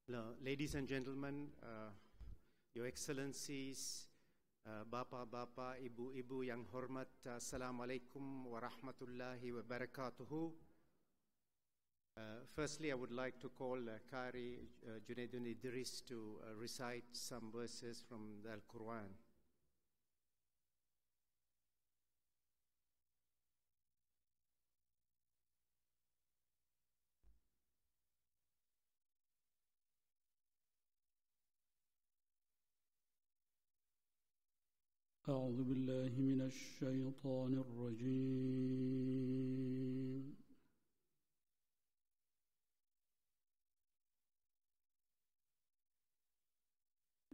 Ladies and gentlemen, Your Excellencies, Bapa-bapa, Ibu-ibu yang hormat, Assalamualaikum warahmatullahi wabarakatuh. Firstly, I would like to call Qari Junaidun Idris to recite some verses from the Al-Quran. أعوذ بالله من الشيطان الرجيم.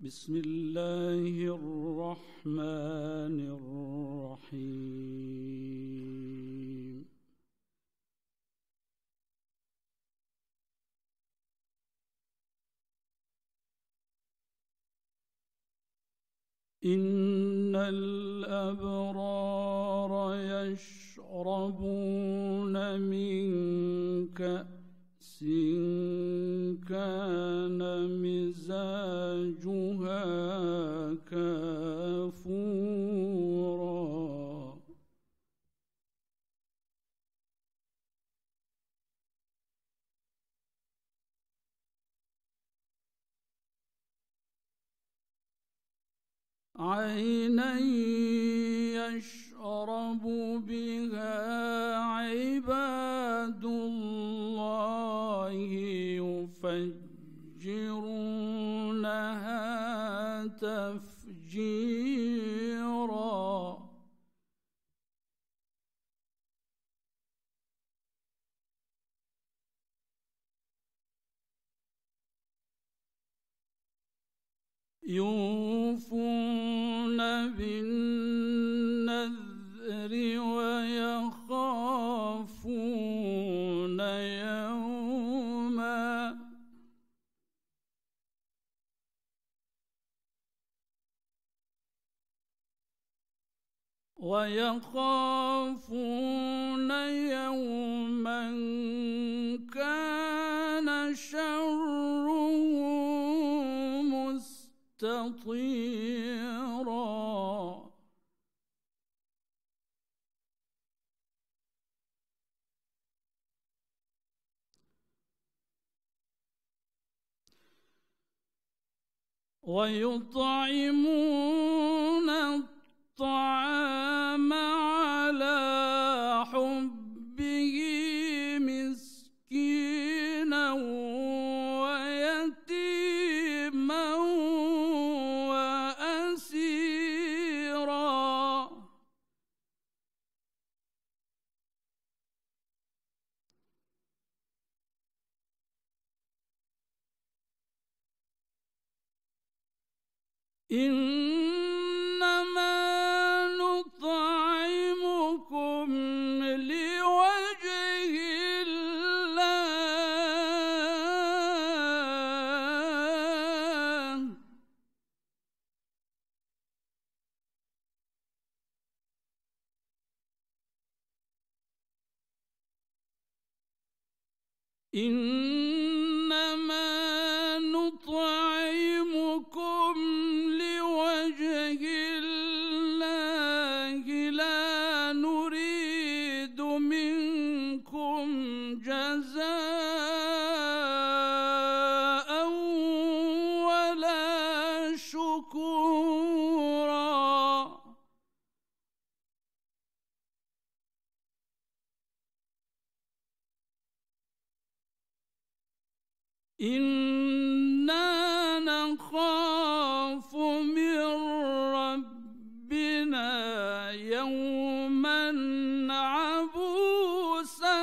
بسم الله الرحمن الرحيم. إن الأبرار يشربون من كأس كان مزاجها كافورا عينا يشرب بها عباد الله يفجرونها تفجيرا يوفون بالنذر ويخافون يوما كان شره مستطيرا ويطعمون الطعام على حبه مسكينا ويتيما وأسيرا إنما نطعمكم لوجه الله إنما نطعمكم لوجه الله لا نريد منكم جزاء ولا شكورا إنا نخاف من ربنا يوما عبوسا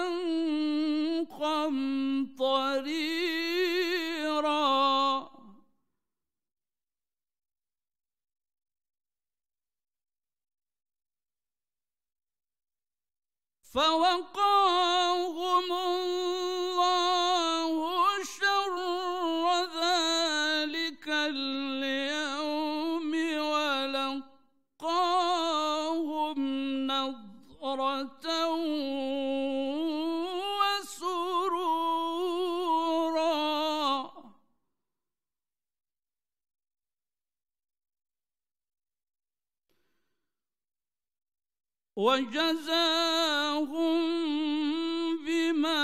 قمطريرا فوقاهم الله شر ذلك اليوم ولقاهم نضرة وسرورا وجزاهم بما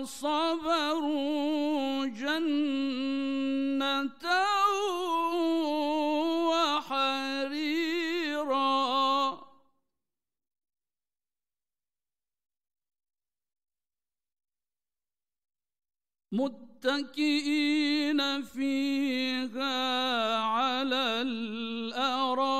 صبروا جنة وحريرا متكئين فيها على الأرائك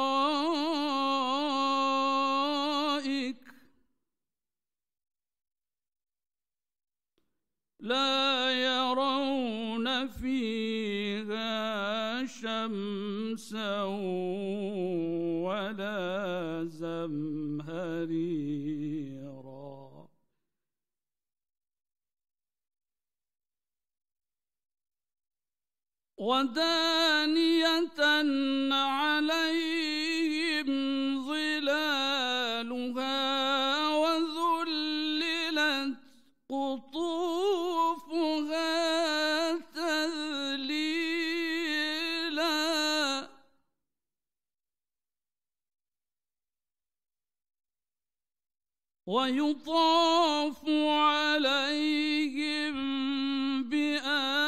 لا يرون فيها شمسا ولا زمهريرا ودانية عليهم ظلالها وذللت قطوفها تذليلا ويطاف عليهم بآنية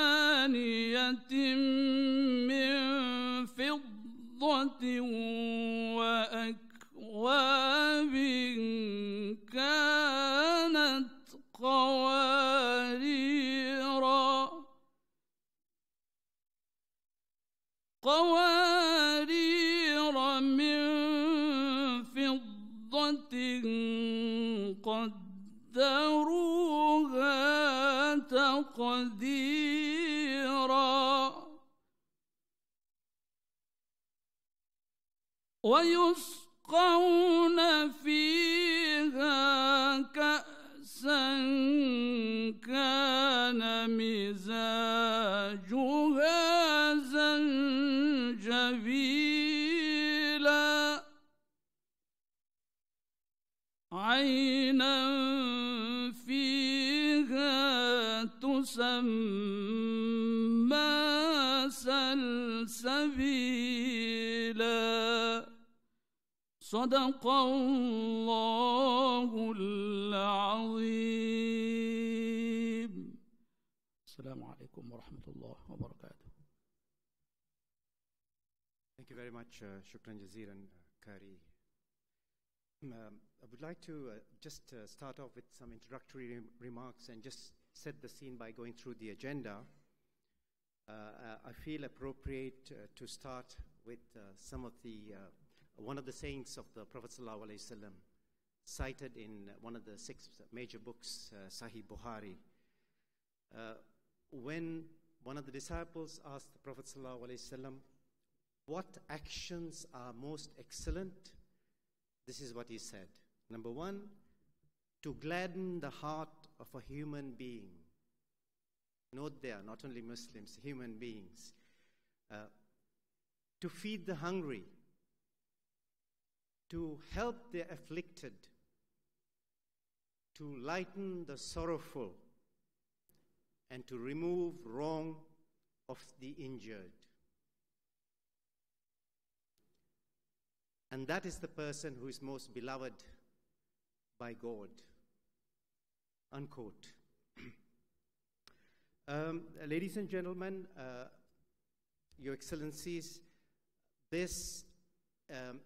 من فضة وأكواب كانت قوارير من فضة قدروها تقديرا ويسقون فيها كأسا كان مزاجها زنجبيلا عينا فيها تسمى سلسبيلا صدق الله العظيم. السلام عليكم ورحمة الله وبركاته. Thank you very much, Shukran Jazeeran, Kari. I would like to just start off with some introductory remarks and just set the scene by going through the agenda. I feel appropriate to start with some of the one of the sayings of the Prophet ﷺ, cited in one of the 6 major books, Sahih Bukhari. When one of the disciples asked the Prophet ﷺ, what actions are most excellent? This is what he said. Number 1, to gladden the heart of a human being. Note there, not only Muslims, human beings. To feed the hungry. To help the afflicted, to lighten the sorrowful, and to remove wrong of the injured. And that is the person who is most beloved by God. Unquote. Ladies and gentlemen, Your Excellencies, this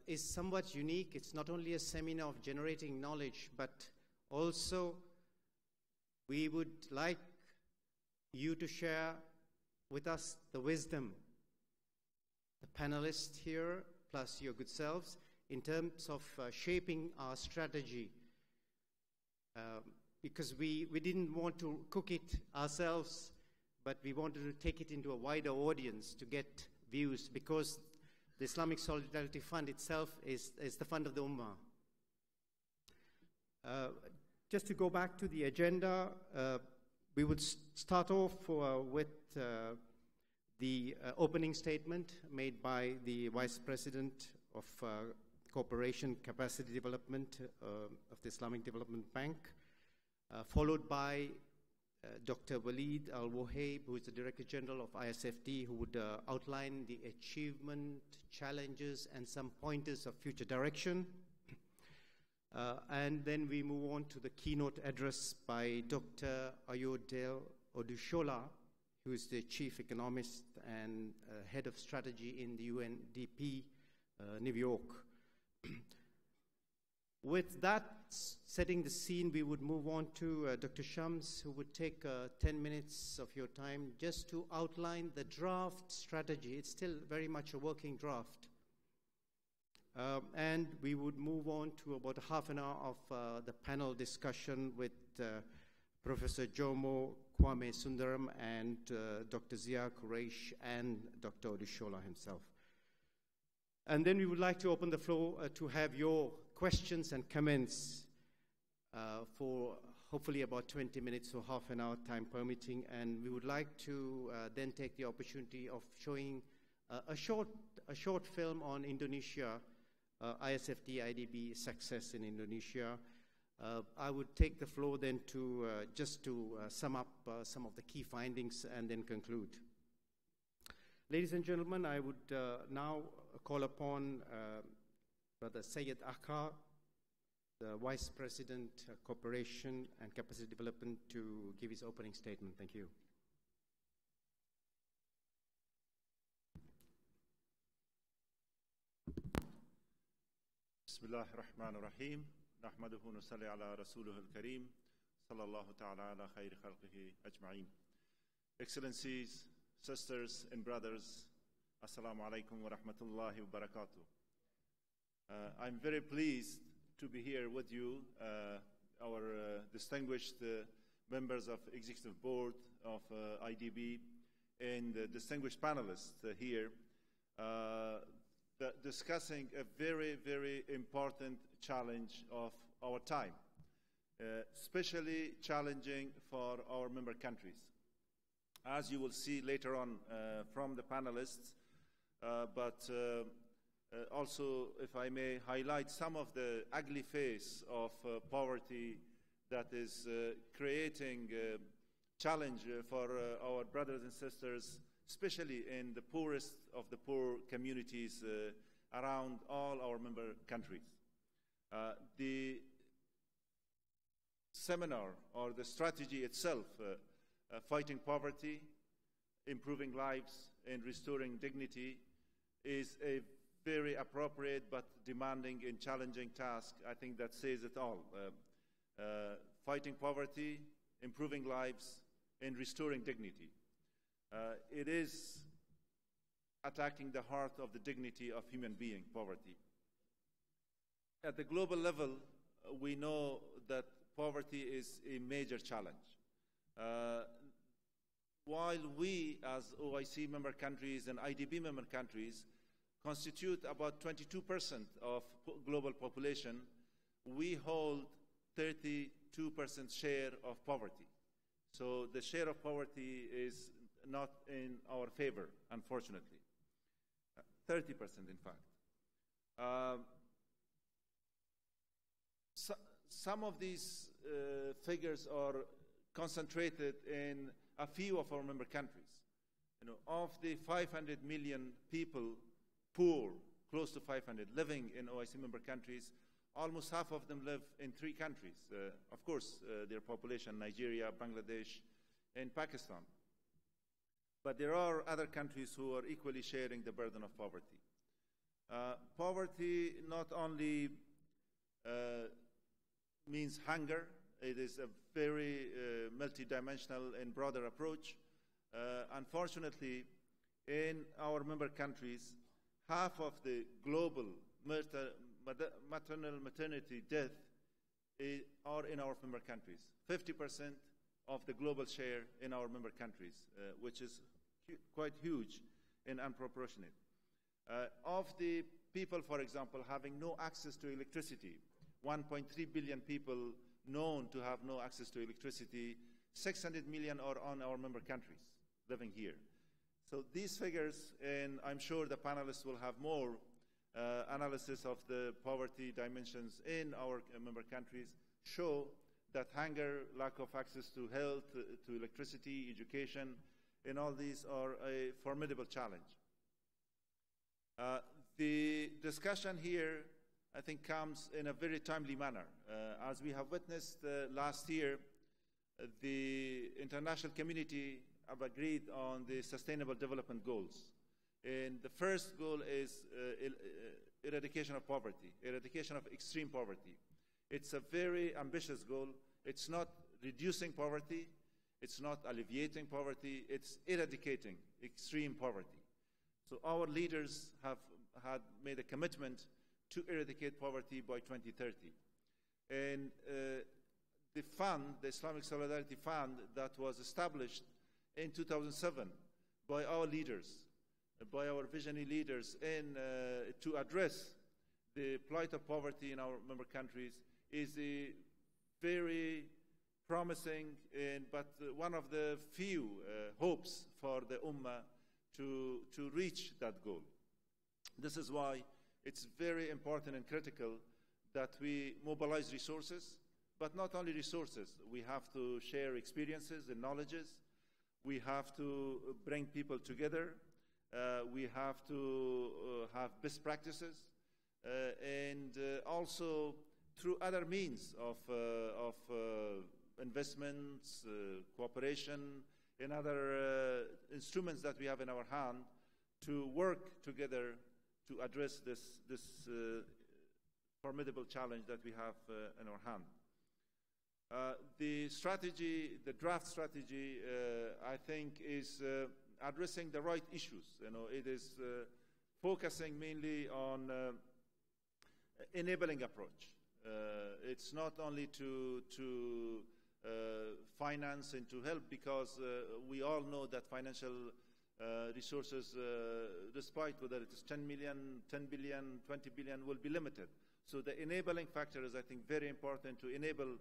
is somewhat unique. It's not only a seminar of generating knowledge, but also we would like you to share with us the wisdom, the panelists here, plus your good selves, in terms of shaping our strategy. Because we didn't want to cook it ourselves, but we wanted to take it into a wider audience to get views, because the Islamic Solidarity Fund itself is the fund of the Ummah. Just to go back to the agenda, we would start off with the opening statement made by the Vice President of Cooperation Capacity Development of the Islamic Development Bank, followed by Dr. Waleed Al-Wahab, who is the Director General of ISFD, who would outline the achievement, challenges, and some pointers of future direction. And then we move on to the keynote address by Dr. Ayodele Odushola, who is the chief economist and head of strategy in the UNDP, New York. With that setting the scene, we would move on to Dr. Shams, who would take 10 minutes of your time just to outline the draft strategy. It's still very much a working draft. And we would move on to about half an hour of the panel discussion with Professor Jomo Kwame Sundaram and Dr. Zia Quraish and Dr. Odushola himself. And then we would like to open the floor to have your questions and comments for hopefully about 20 minutes or half an hour, time permitting. And we would like to then take the opportunity of showing a short film on Indonesia, ISFD IDB success in Indonesia. I would take the floor then to just to sum up some of the key findings and then conclude. Ladies and gentlemen, I would now call upon Brother Syed Akha, the Vice President, Cooperation and Capacity Development, to give his opening statement. Thank you. Bismillah ar-Rahman ar-Rahim. Nahmaduhu nusalli ala Rasuluhu al-Kareem. Sallallahu ta'ala ala khayri khalqihi ajma'in. Excellencies, sisters and brothers, Assalamu alaikum wa rahmatullahi wa barakatuh. I'm very pleased to be here with you, our distinguished members of Executive Board of IDB and distinguished panelists here discussing a very, very important challenge of our time, especially challenging for our member countries. As you will see later on from the panelists, but also, if I may highlight some of the ugly face of poverty that is creating a challenge for our brothers and sisters, especially in the poorest of the poor communities around all our member countries. The seminar or the strategy itself, fighting poverty, improving lives, and restoring dignity, is a very appropriate but demanding and challenging task. I think that says it all. Fighting poverty, improving lives, and restoring dignity. It is attacking the heart of the dignity of human being, poverty. At the global level, we know that poverty is a major challenge. While we, as OIC member countries and IDB member countries, constitute about 22% of global population, we hold 32% share of poverty. So the share of poverty is not in our favor, unfortunately. 30%, in fact. Some of these figures are concentrated in a few of our member countries. You know, of the 500 million people, poor, close to 500, living in OIC member countries, almost half of them live in 3 countries. Of course, their population, Nigeria, Bangladesh, and Pakistan. But there are other countries who are equally sharing the burden of poverty. Poverty not only means hunger. It is a very multidimensional and broader approach. Unfortunately, in our member countries, half of the global maternal maternity death are in our member countries. 50% of the global share in our member countries, which is quite huge and unproportionate. Of the people, for example, having no access to electricity, 1.3 billion people known to have no access to electricity, 600 million are on our member countries living here. So these figures, and I'm sure the panelists will have more analysis of the poverty dimensions in our member countries, show that hunger, lack of access to health, to electricity, education, and all these are a formidable challenge. The discussion here I think comes in a very timely manner. As we have witnessed last year, the international community have agreed on the Sustainable Development Goals. And the first goal is eradication of poverty, eradication of extreme poverty. It's a very ambitious goal. It's not reducing poverty. It's not alleviating poverty. It's eradicating extreme poverty. So our leaders have had made a commitment to eradicate poverty by 2030. And the fund, the Islamic Solidarity Fund, that was established in 2007 by our leaders, by our visionary leaders, and to address the plight of poverty in our member countries, is a very promising but one of the few hopes for the Ummah to reach that goal. This is why it's very important and critical that we mobilize resources, but not only resources. We have to share experiences and knowledges. We have to bring people together. We have to have best practices, and also through other means of investments, cooperation, and other instruments that we have in our hand to work together to address this formidable challenge that we have in our hand. The strategy, the draft strategy, I think is addressing the right issues. It is focusing mainly on enabling approach. It's not only to finance and to help, because we all know that financial resources, despite whether it is 10 million, 10 billion, 20 billion, will be limited. So the enabling factor is, I think, very important to enable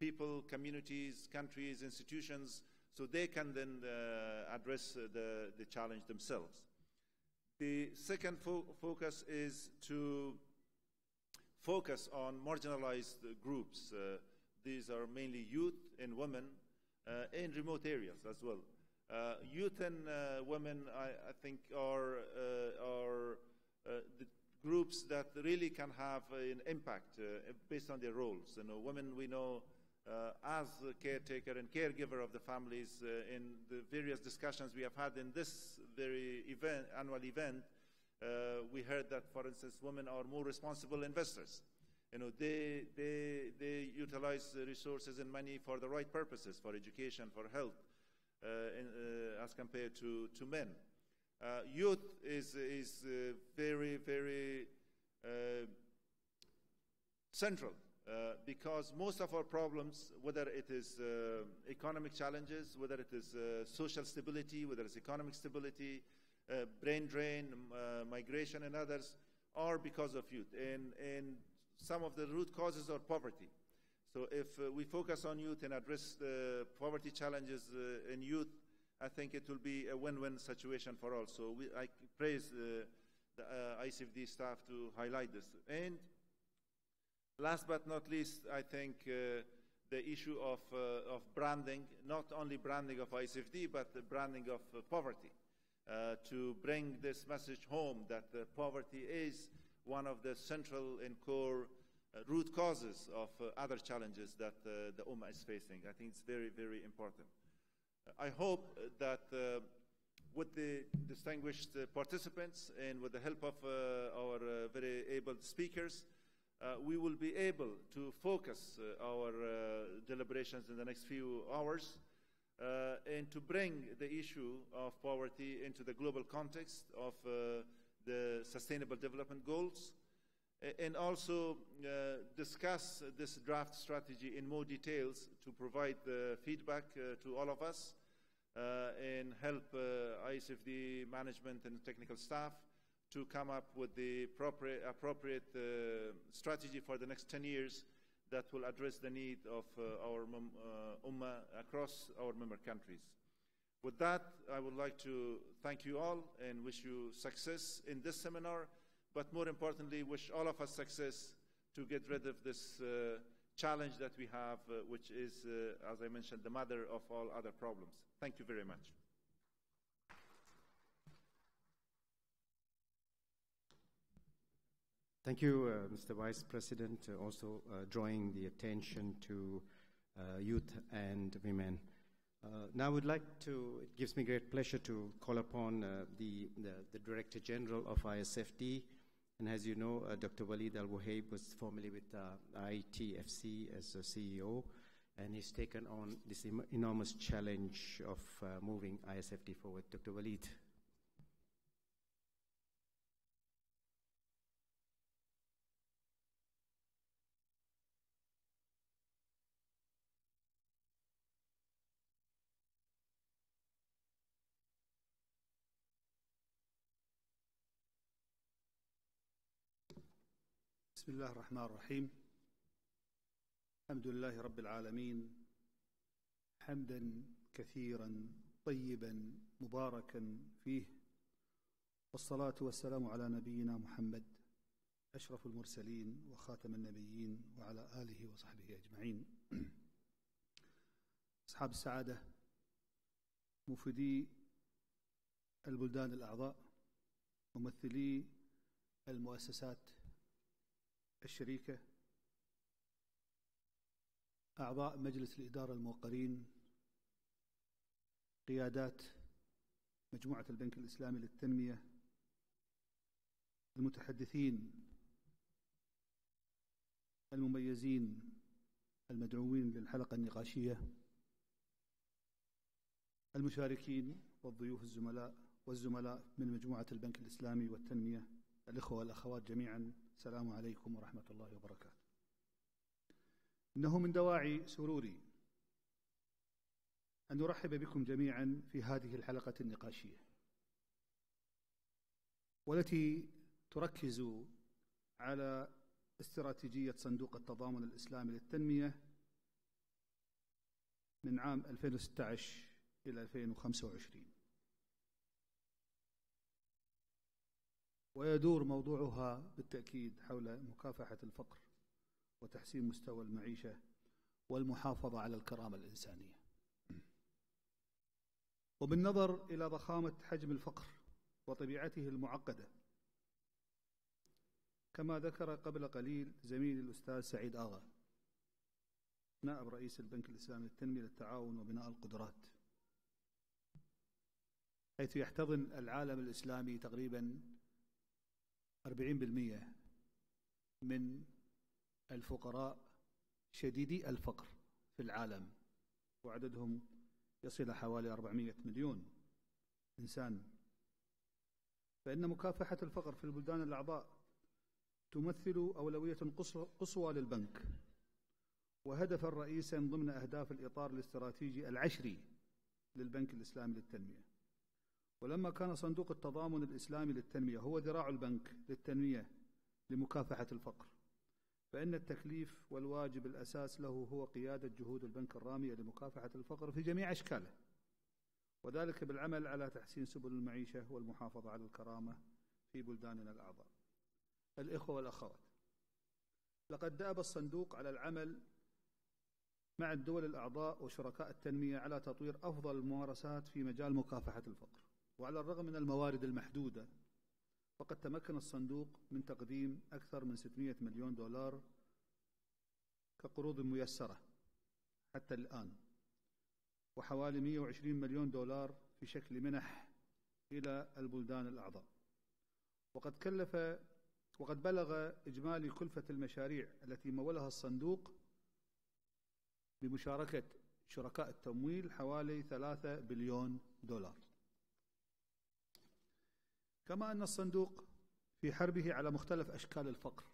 people, communities, countries, institutions, so they can then address the challenge themselves. The second focus is to focus on marginalized groups. These are mainly youth and women in remote areas as well. Youth and women, I think, are the groups that really can have an impact based on their roles. Women, we know, as a caretaker and caregiver of the families, in the various discussions we have had in this very annual event, we heard that, for instance, women are more responsible investors. They utilize the resources and money for the right purposes, for education, for health, as compared to men. Youth is very, very central, because most of our problems, whether it is economic challenges, whether it is social stability, whether it's economic stability, brain drain, migration, and others, are because of youth. And some of the root causes are poverty. So if we focus on youth and address the poverty challenges in youth, I think it will be a win-win situation for all. So I praise the ICFD staff to highlight this. And last but not least, I think the issue of branding, not only branding of ICFD, but the branding of poverty, to bring this message home that poverty is one of the central and core root causes of other challenges that the Ummah is facing. I think it's very, very important. I hope that with the distinguished participants and with the help of our very able speakers, we will be able to focus our deliberations in the next few hours and to bring the issue of poverty into the global context of the Sustainable Development Goals, and also discuss this draft strategy in more details to provide feedback to all of us and help ICFD management and technical staff to come up with the appropriate strategy for the next 10 years that will address the need of our Ummah across our member countries. With that, I would like to thank you all and wish you success in this seminar, but more importantly, wish all of us success to get rid of this challenge that we have, which is, as I mentioned, the mother of all other problems. Thank you very much. Thank you, Mr. Vice President, also drawing the attention to youth and women. Now I would like to, it gives me great pleasure to call upon the Director General of ISFD. And as you know, Dr. Walid Al-Wahab was formerly with ITFC as a CEO, and he's taken on this enormous challenge of moving ISFD forward. Dr. Walid. بسم الله الرحمن الرحيم. الحمد لله رب العالمين، حمدا كثيرا طيبا مباركا فيه، والصلاة والسلام على نبينا محمد أشرف المرسلين وخاتم النبيين وعلى آله وصحبه أجمعين. أصحاب السعادة، مفيدي البلدان الأعضاء، ممثلي المؤسسات الشريكة، أعضاء مجلس الإدارة الموقرين، قيادات مجموعة البنك الإسلامي للتنمية، المتحدثين المميزين المدعوين للحلقة النقاشية، المشاركين والضيوف والزملاء من مجموعة البنك الإسلامي والتنمية، الإخوة والأخوات جميعا، السلام عليكم ورحمة الله وبركاته. إنه من دواعي سروري أن نرحب بكم جميعا في هذه الحلقة النقاشية، والتي تركز على استراتيجية صندوق التضامن الإسلامي للتنمية من عام 2016 إلى 2025، ويدور موضوعها بالتأكيد حول مكافحة الفقر وتحسين مستوى المعيشة والمحافظة على الكرامة الإنسانية. وبالنظر إلى ضخامة حجم الفقر وطبيعته المعقدة، كما ذكر قبل قليل زميلي الأستاذ سعيد آغا نائب رئيس البنك الإسلامي للتنمية للتعاون وبناء القدرات، حيث يحتضن العالم الإسلامي تقريباً 40% من الفقراء شديدي الفقر في العالم، وعددهم يصل حوالي 400 مليون إنسان. فإن مكافحة الفقر في البلدان الأعضاء تمثل أولوية قصوى للبنك، وهدفا رئيسا ضمن أهداف الإطار الاستراتيجي العشري للبنك الإسلامي للتنمية. ولما كان صندوق التضامن الإسلامي للتنمية هو ذراع البنك للتنمية لمكافحة الفقر، فإن التكليف والواجب الأساس له هو قيادة جهود البنك الرامية لمكافحة الفقر في جميع أشكاله، وذلك بالعمل على تحسين سبل المعيشة والمحافظة على الكرامة في بلداننا الأعضاء. الإخوة والأخوات، لقد دأب الصندوق على العمل مع الدول الأعضاء وشركاء التنمية على تطوير أفضل الممارسات في مجال مكافحة الفقر، وعلى الرغم من الموارد المحدودة فقد تمكن الصندوق من تقديم أكثر من 600 مليون دولار كقروض ميسرة حتى الآن، وحوالي 120 مليون دولار في شكل منح إلى البلدان الأعضاء. وقد بلغ إجمالي كلفة المشاريع التي مولها الصندوق بمشاركة شركاء التمويل حوالي 3 بليون دولار. كما أن الصندوق في حربه على مختلف أشكال الفقر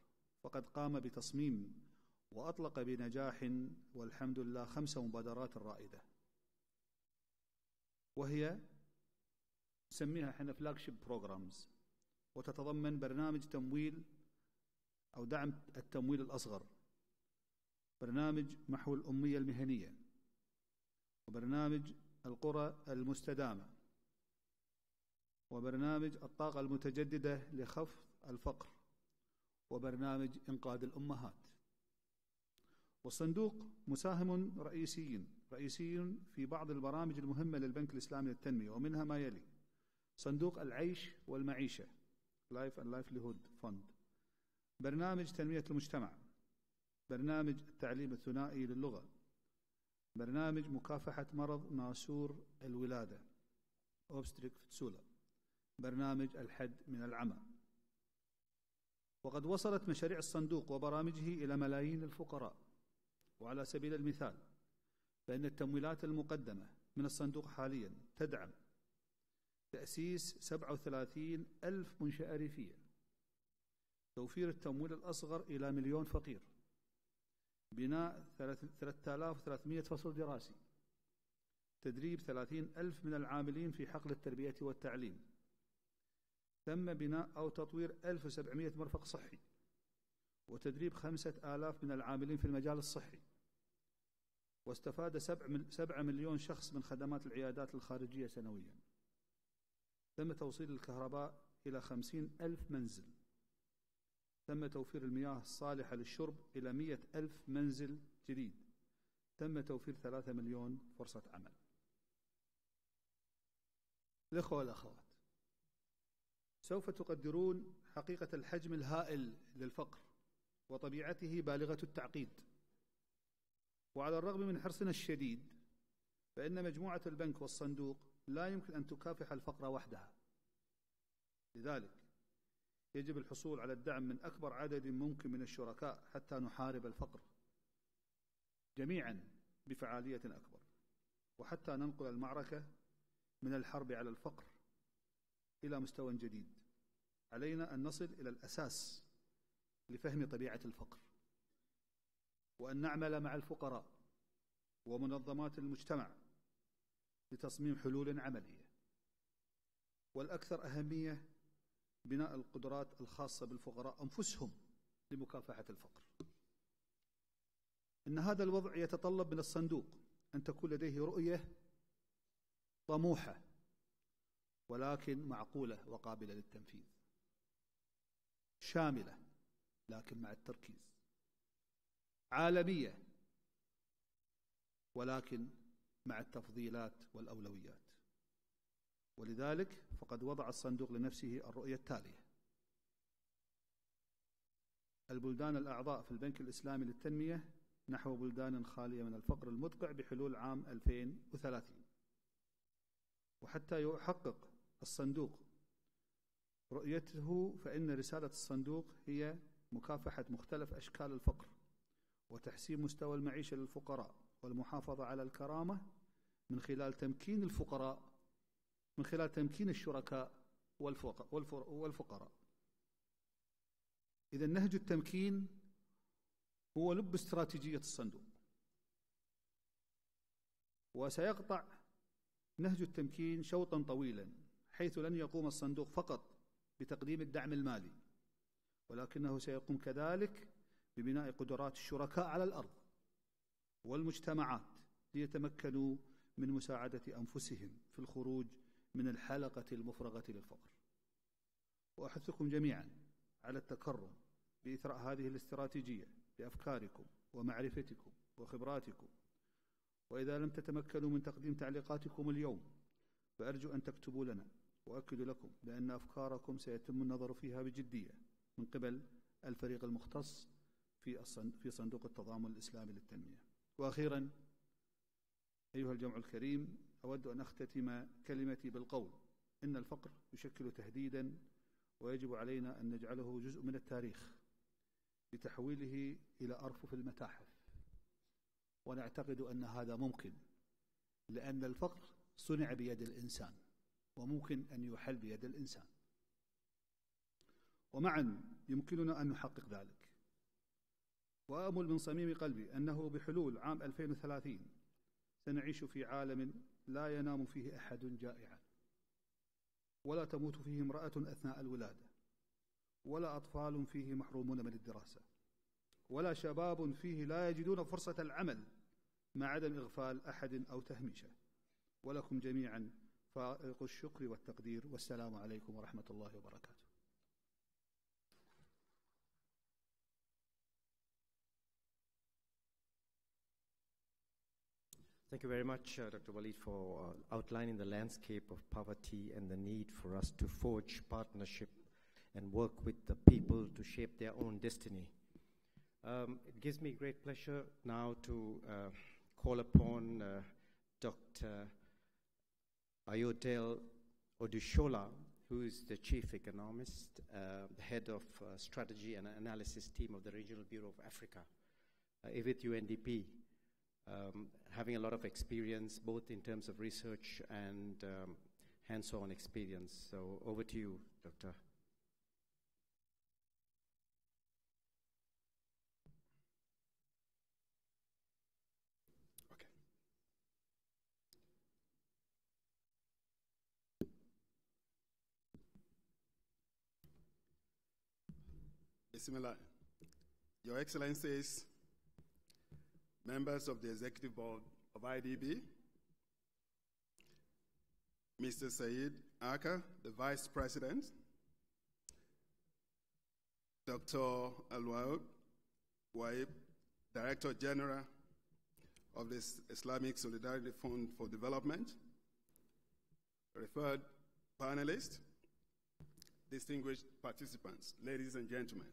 فقد قام بتصميم وأطلق بنجاح والحمد لله 5 مبادرات رائدة، وهي نسميها احنا فلاجشيب بروجرامز، وتتضمن برنامج تمويل أو دعم التمويل الأصغر، برنامج محو الأمية المهنية، وبرنامج القرى المستدامة، وبرنامج الطاقة المتجددة لخفض الفقر، وبرنامج إنقاذ الأمهات. والصندوق مساهم رئيسي في بعض البرامج المهمة للبنك الإسلامي للتنمية، ومنها ما يلي: صندوق العيش والمعيشة Life and Livelihood Fund، برنامج تنمية المجتمع، برنامج التعليم الثنائي للغة، برنامج مكافحة مرض ناسور الولادة أوبستريك فتسولا، برنامج الحد من العمى. وقد وصلت مشاريع الصندوق وبرامجه إلى ملايين الفقراء. وعلى سبيل المثال فإن التمويلات المقدمة من الصندوق حاليا تدعم تأسيس 37,000 منشأة ريفية، توفير التمويل الأصغر إلى 1,000,000 فقير، بناء 3,300 فصل دراسي، تدريب 30,000 من العاملين في حقل التربية والتعليم، تم بناء أو تطوير 1,700 مرفق صحي، وتدريب 5,000 من العاملين في المجال الصحي، واستفاد 7 مليون شخص من خدمات العيادات الخارجية سنويا. تم توصيل الكهرباء إلى 50,000 منزل، تم توفير المياه الصالحة للشرب إلى 100,000 منزل جديد، تم توفير 3 مليون فرصة عمل. الأخوة والأخوات، سوف تقدرون حقيقة الحجم الهائل للفقر وطبيعته بالغة التعقيد. وعلى الرغم من حرصنا الشديد فإن مجموعة البنك والصندوق لا يمكن أن تكافح الفقر وحدها، لذلك يجب الحصول على الدعم من أكبر عدد ممكن من الشركاء حتى نحارب الفقر جميعا بفعالية أكبر، وحتى ننقل المعركة من الحرب على الفقر إلى مستوى جديد. علينا أن نصل إلى الأساس لفهم طبيعة الفقر، وأن نعمل مع الفقراء ومنظمات المجتمع لتصميم حلول عملية، والأكثر أهمية بناء القدرات الخاصة بالفقراء أنفسهم لمكافحة الفقر. إن هذا الوضع يتطلب من الصندوق أن تكون لديه رؤية طموحة ولكن معقولة وقابلة للتنفيذ، شاملة لكن مع التركيز، عالمية ولكن مع التفضيلات والأولويات. ولذلك فقد وضع الصندوق لنفسه الرؤية التالية: البلدان الأعضاء في البنك الإسلامي للتنمية نحو بلدان خالية من الفقر المدقع بحلول عام 2030. وحتى يحقق الصندوق رؤيته فإن رسالة الصندوق هي مكافحة مختلف أشكال الفقر وتحسين مستوى المعيشة للفقراء والمحافظة على الكرامة من خلال تمكين الفقراء، من خلال تمكين الشركاء والفقراء. إذا نهج التمكين هو لب استراتيجية الصندوق، وسيقطع نهج التمكين شوطا طويلا، حيث لن يقوم الصندوق فقط بتقديم الدعم المالي، ولكنه سيقوم كذلك ببناء قدرات الشركاء على الأرض والمجتمعات ليتمكنوا من مساعدة أنفسهم في الخروج من الحلقة المفرغة للفقر. وأحثكم جميعا على التكرم بإثراء هذه الاستراتيجية بأفكاركم ومعرفتكم وخبراتكم. وإذا لم تتمكنوا من تقديم تعليقاتكم اليوم فأرجو أن تكتبوا لنا، وأؤكد لكم بأن أفكاركم سيتم النظر فيها بجدية من قبل الفريق المختص في صندوق التضامن الإسلامي للتنمية. وأخيرا أيها الجمع الكريم، أود أن أختتم كلمتي بالقول: إن الفقر يشكل تهديدا، ويجب علينا أن نجعله جزء من التاريخ بتحويله إلى أرفف المتاحف. ونعتقد أن هذا ممكن، لأن الفقر صنع بيد الإنسان وممكن أن يحل بيد الإنسان، ومعا يمكننا أن نحقق ذلك. وأأمل من صميم قلبي أنه بحلول عام 2030 سنعيش في عالم لا ينام فيه أحد جائعا، ولا تموت فيه امرأة أثناء الولادة، ولا أطفال فيه محرومون من الدراسة، ولا شباب فيه لا يجدون فرصة العمل مع عدم إغفال أحد أو تهميشه. ولكم جميعا فائق الشكر والتقدير، والسلام عليكم ورحمة الله وبركاته. Thank you very much, Dr. Walid, for outlining the landscape of poverty and the need for us to forge partnership and work with the people to shape their own destiny. It gives me great pleasure now to call upon Dr. Ayodele Odushola, who is the Chief Economist, the Head of Strategy and Analysis Team of the Regional Bureau of Africa, with UNDP, having a lot of experience both in terms of research and hands-on experience. So over to you, Doctor. Bismillah. Your Excellencies, members of the Executive Board of IDB, Mr. Said Aka, the Vice President, Dr. Alwaud Waib, Director General of the Islamic Solidarity Fund for Development, referred panelists, distinguished participants, ladies and gentlemen.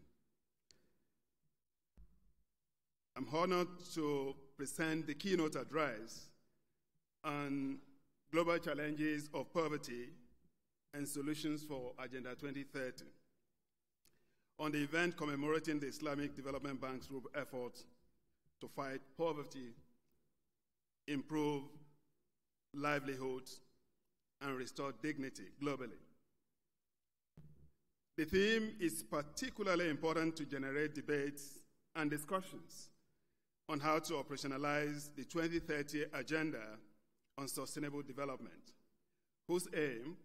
I'm honored to present the keynote address on global challenges of poverty and solutions for Agenda 2030 on the event commemorating the Islamic Development Bank's group efforts to fight poverty, improve livelihoods, and restore dignity globally. The theme is particularly important to generate debates and discussions on how to operationalize the 2030 Agenda on Sustainable Development, whose aim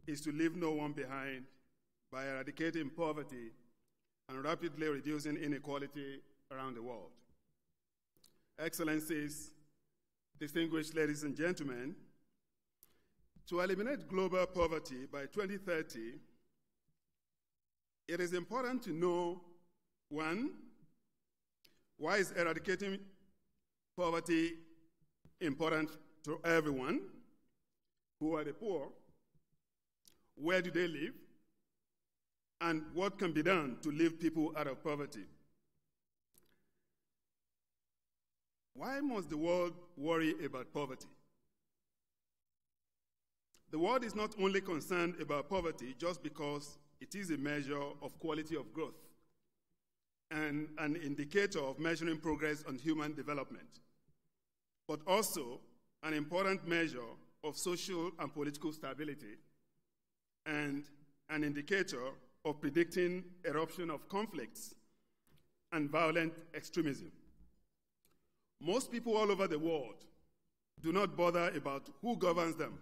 is to leave no one behind by eradicating poverty and rapidly reducing inequality around the world. Excellencies, distinguished ladies and gentlemen, to eliminate global poverty by 2030, it is important to know, one, why is eradicating poverty important to everyone? Who are the poor? Where do they live? And what can be done to lift people out of poverty? Why must the world worry about poverty? The world is not only concerned about poverty just because it is a measure of quality of growth and an indicator of measuring progress on human development, but also an important measure of social and political stability and an indicator of predicting eruption of conflicts and violent extremism. Most people all over the world do not bother about who governs them.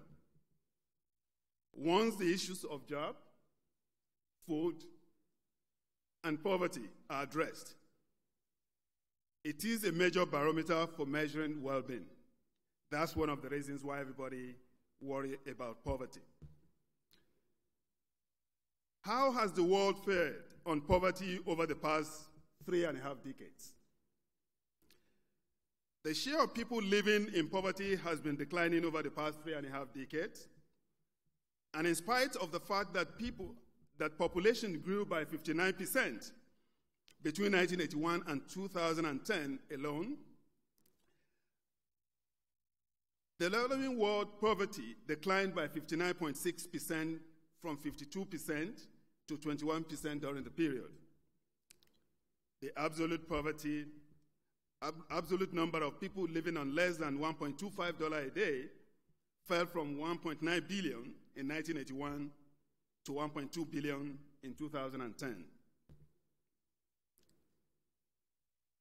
Once the issues of job, food, and poverty are addressed, it is a major barometer for measuring well-being. That's one of the reasons why everybody worries about poverty. How has the world fared on poverty over the past 3.5 decades? The share of people living in poverty has been declining over the past 3.5 decades. And in spite of the fact that population grew by 59% between 1981 and 2010 alone, the developing world poverty declined by 59.6% from 52% to 21% during the period. The absolute number of people living on less than $1.25 a day fell from 1.9 billion in 1981 to 1.2 billion in 2010.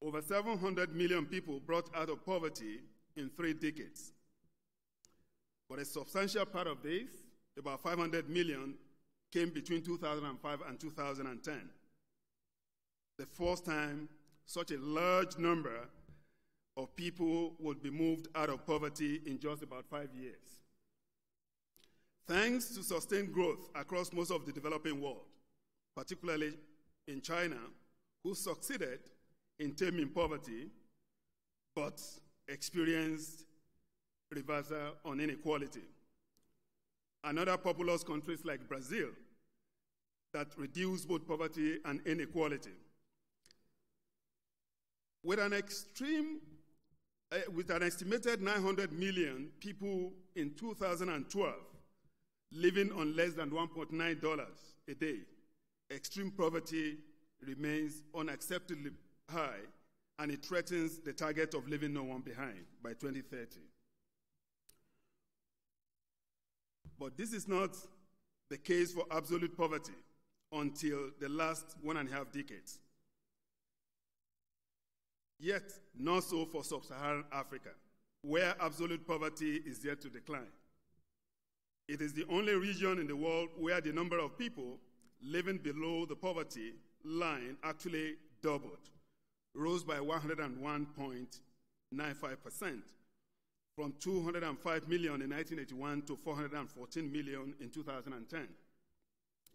Over 700 million people brought out of poverty in 3 decades. But a substantial part of this, about 500 million, came between 2005 and 2010. The first time such a large number of people would be moved out of poverty in just about 5 years. Thanks to sustained growth across most of the developing world, particularly in China, who succeeded in taming poverty, but experienced reversal on inequality. And other populous countries like Brazil that reduce both poverty and inequality. With an estimated 900 million people in 2012 living on less than $1.9 a day, extreme poverty remains unacceptably high, and it threatens the target of leaving no one behind by 2030. But this is not the case for absolute poverty until the last 1.5 decades. Yet, not so for sub-Saharan Africa, where absolute poverty is yet to decline. It is the only region in the world where the number of people living below the poverty line actually doubled, rose by 101.95%, from 205 million in 1981 to 414 million in 2010.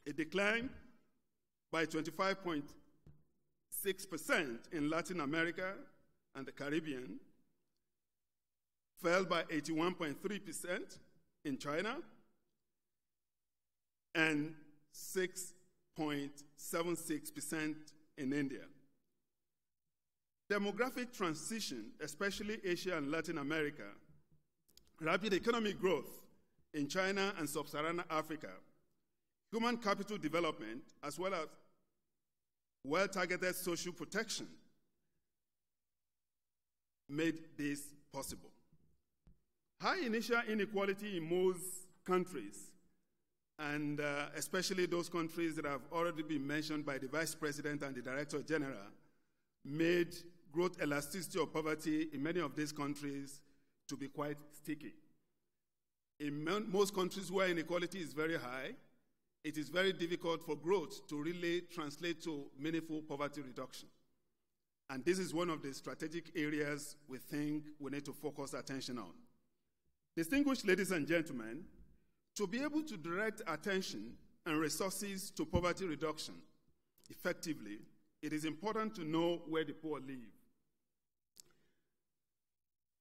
It declined by 25.6% in Latin America and the Caribbean, fell by 81.3% in China, and 6.76% in India. Demographic transition, especially Asia and Latin America, rapid economic growth in China and sub-Saharan Africa, human capital development, as well as well-targeted social protection made this possible. High initial inequality in most countries, and especially those countries that have already been mentioned by the Vice President and the Director General, made growth elasticity of poverty in many of these countries to be quite sticky. In most countries where inequality is very high, it is very difficult for growth to really translate to meaningful poverty reduction. And this is one of the strategic areas we think we need to focus attention on. Distinguished ladies and gentlemen, to be able to direct attention and resources to poverty reduction effectively, it is important to know where the poor live.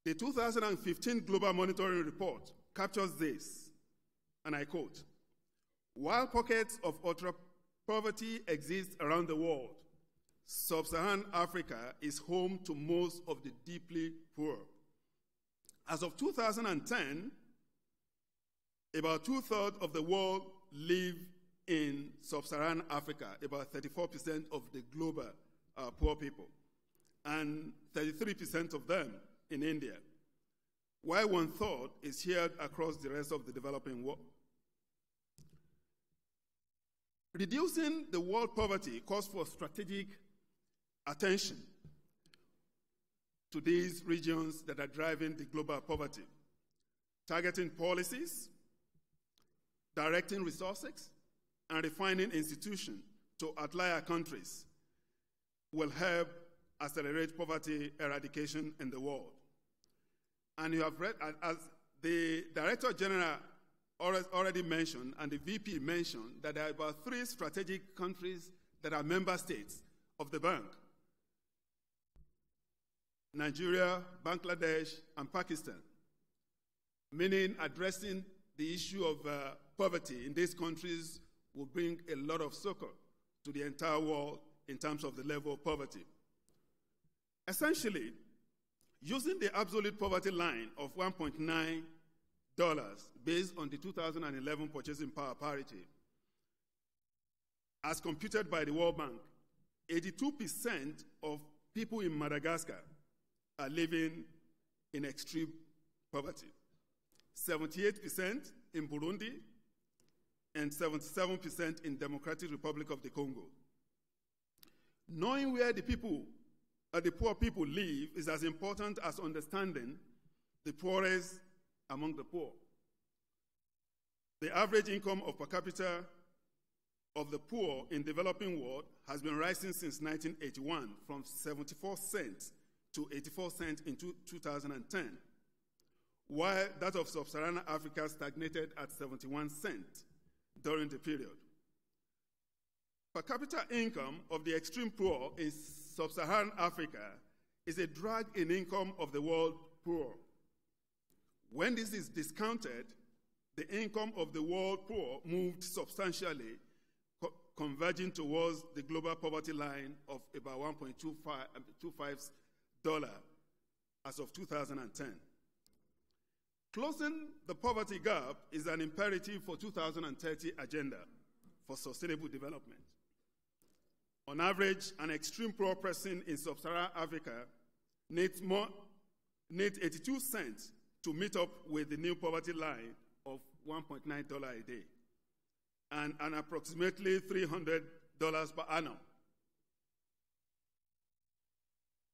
The 2015 Global Monitoring Report captures this, and I quote, "While pockets of ultra-poverty exist around the world, sub-Saharan Africa is home to most of the deeply poor. As of 2010, about 2/3 of the world live in sub-Saharan Africa, about 34% of the global poor people, and 33% of them in India, while 1/3 is shared across the rest of the developing world. Reducing the world poverty calls for strategic attention to these regions that are driving the global poverty, targeting policies, directing resources, and refining institutions to outlier countries will help accelerate poverty eradication in the world. And you have read, as the Director General already mentioned, and the VP mentioned, that there are about 3 strategic countries that are member states of the bank: Nigeria, Bangladesh, and Pakistan, meaning addressing the issue of poverty in these countries will bring a lot of succor to the entire world in terms of the level of poverty. Essentially, using the absolute poverty line of $1.9 based on the 2011 purchasing power parity, as computed by the World Bank, 82% of people in Madagascar are living in extreme poverty, 78% in Burundi, and 77% in Democratic Republic of the Congo. Knowing where the poor people live is as important as understanding the poorest among the poor. The average income of per capita of the poor in developing world has been rising since 1981, from 74 cents to 84 cents in 2010, while that of sub-Saharan Africa stagnated at 71 cents during the period. Per capita income of the extreme poor in sub-Saharan Africa is a drag in income of the world poor. When this is discounted, the income of the world poor moved substantially converging towards the global poverty line of about $1.25 as of 2010. Closing the poverty gap is an imperative for 2030 agenda for sustainable development. On average, an extreme poor person in sub-Saharan Africa needs 82 cents to meet up with the new poverty line of $1.9 a day, and approximately $300 per annum.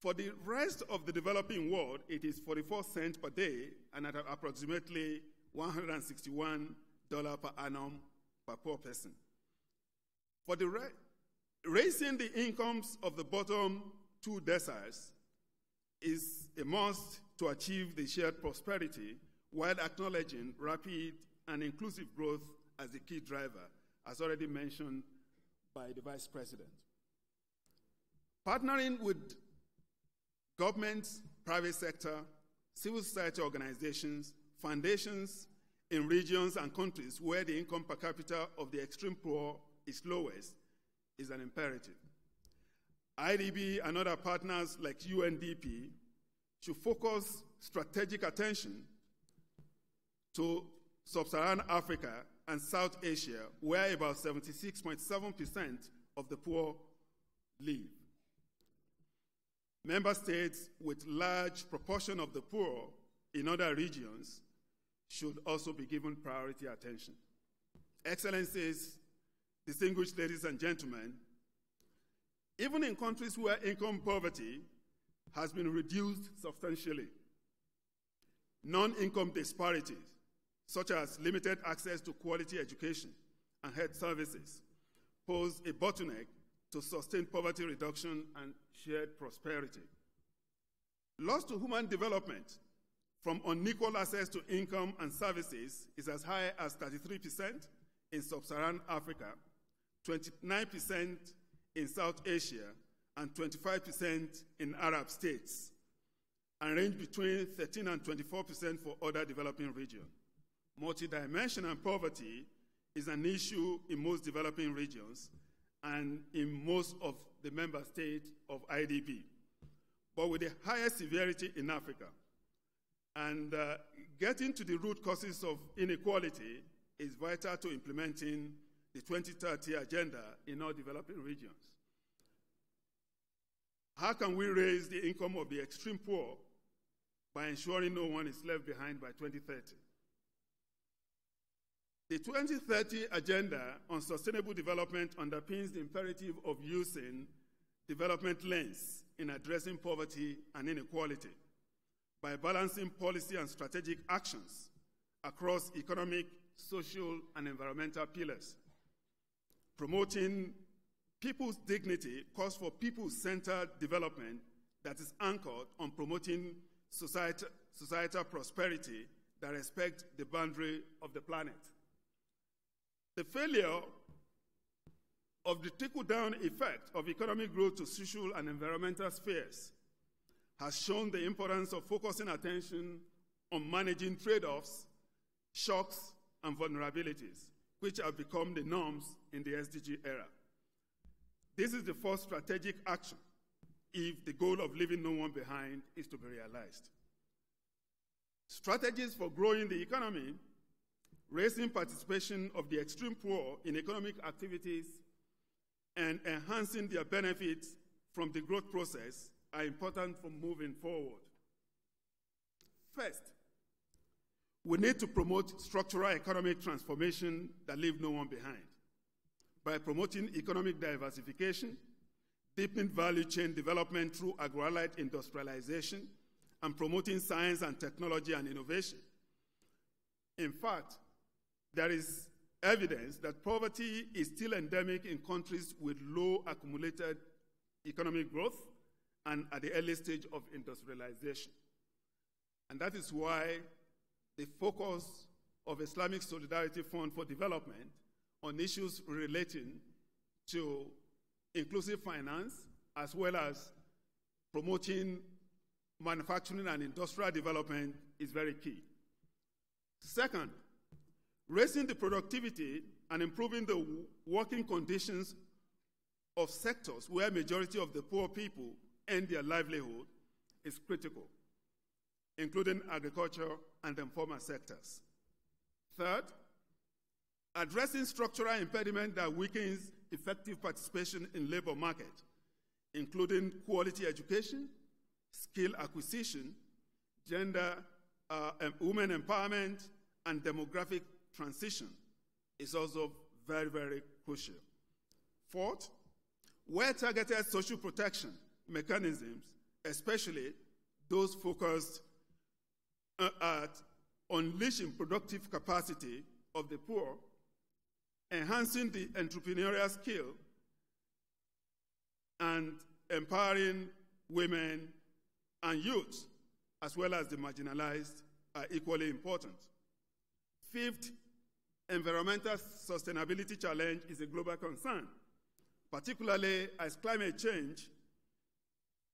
For the rest of the developing world, it is 44 cents per day and at approximately $161 per annum per poor person. For the raising the incomes of the bottom two deciles is a must to achieve the shared prosperity while acknowledging rapid and inclusive growth as the key driver, as already mentioned by the Vice President. Partnering with governments, private sector, civil society organizations, foundations in regions and countries where the income per capita of the extreme poor is lowest is an imperative. IDB and other partners like UNDP should focus strategic attention to sub-Saharan Africa and South Asia, where about 76.7% of the poor live. Member states with large proportion of the poor in other regions should also be given priority attention. Excellencies, distinguished ladies and gentlemen, even in countries where income poverty has been reduced substantially, non-income disparities, such as limited access to quality education and health services, pose a bottleneck to sustain poverty reduction and shared prosperity. Loss to human development from unequal access to income and services is as high as 33% in sub-Saharan Africa, 29% in South Asia, and 25% in Arab states, and range between 13 and 24% for other developing regions. Multidimensional poverty is an issue in most developing regions and in most of the member states of IDB, but with the highest severity in Africa. And getting to the root causes of inequality is vital to implementing the 2030 agenda in all developing regions. How can we raise the income of the extreme poor by ensuring no one is left behind by 2030? The 2030 agenda on sustainable development underpins the imperative of using development lens in addressing poverty and inequality by balancing policy and strategic actions across economic, social, and environmental pillars. Promoting people's dignity calls for people-centered development that is anchored on promoting societal prosperity that respects the boundary of the planet. The failure of the trickle-down effect of economic growth to social and environmental spheres has shown the importance of focusing attention on managing trade-offs, shocks, and vulnerabilities, which have become the norms in the SDG era. This is the first strategic action if the goal of leaving no one behind is to be realized. Strategies for growing the economy, raising participation of the extreme poor in economic activities, and enhancing their benefits from the growth process are important for moving forward. First, we need to promote structural economic transformation that leave no one behind by promoting economic diversification, deepening value chain development through agro-allied industrialization, and promoting science and technology and innovation. In fact, there is evidence that poverty is still endemic in countries with low accumulated economic growth and at the early stage of industrialization. And that is why the focus of Islamic Solidarity Fund for Development on issues relating to inclusive finance, as well as promoting manufacturing and industrial development, is very key. Second, Raising the productivity and improving the working conditions of sectors where majority of the poor people earn their livelihood is critical, including agriculture and the informal sectors. Third, addressing structural impediment that weakens effective participation in labor market, including quality education, skill acquisition, gender, women empowerment, and demographic transition is also very, very crucial. Fourth, well-targeted social protection mechanisms, especially those focused at unleashing productive capacity of the poor, enhancing the entrepreneurial skill, and empowering women and youth, as well as the marginalized, are equally important. Fifth, environmental sustainability challenge is a global concern, particularly as climate change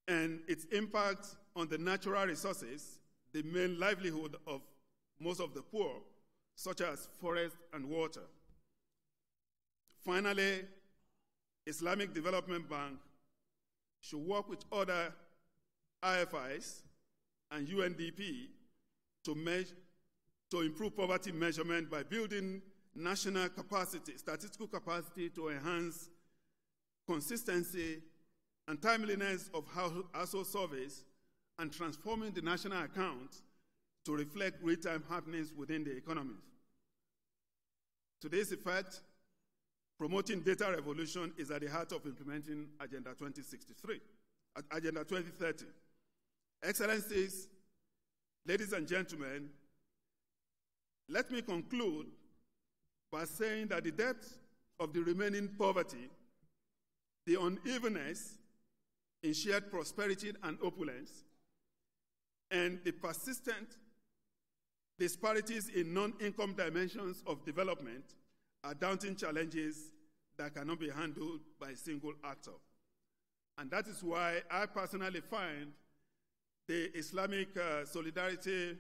and its impact on the natural resources, the main livelihood of most of the poor, such as forest and water. Finally, Islamic Development Bank should work with other IFIs and UNDP to improve poverty measurement by building national capacity, statistical capacity to enhance consistency and timeliness of household surveys and transforming the national account to reflect real-time happenings within the economy. To this effect, promoting data revolution is at the heart of implementing Agenda 2030. Excellencies, ladies and gentlemen, let me conclude by saying that the depth of the remaining poverty, the unevenness in shared prosperity and opulence, and the persistent disparities in non-income dimensions of development are daunting challenges that cannot be handled by a single actor. And that is why I personally find the Islamic Solidarity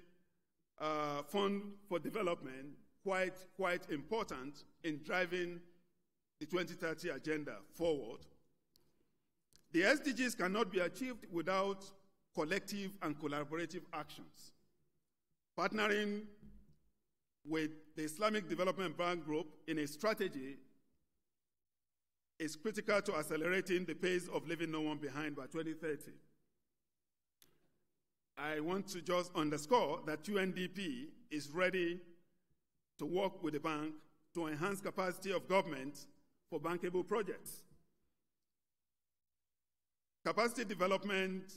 Fund for Development quite important in driving the 2030 agenda forward. The SDGs cannot be achieved without collective and collaborative actions. Partnering with the Islamic Development Bank Group in a strategy is critical to accelerating the pace of leaving no one behind by 2030. I want to just underscore that UNDP is ready to work with the bank to enhance capacity of government for bankable projects. Capacity development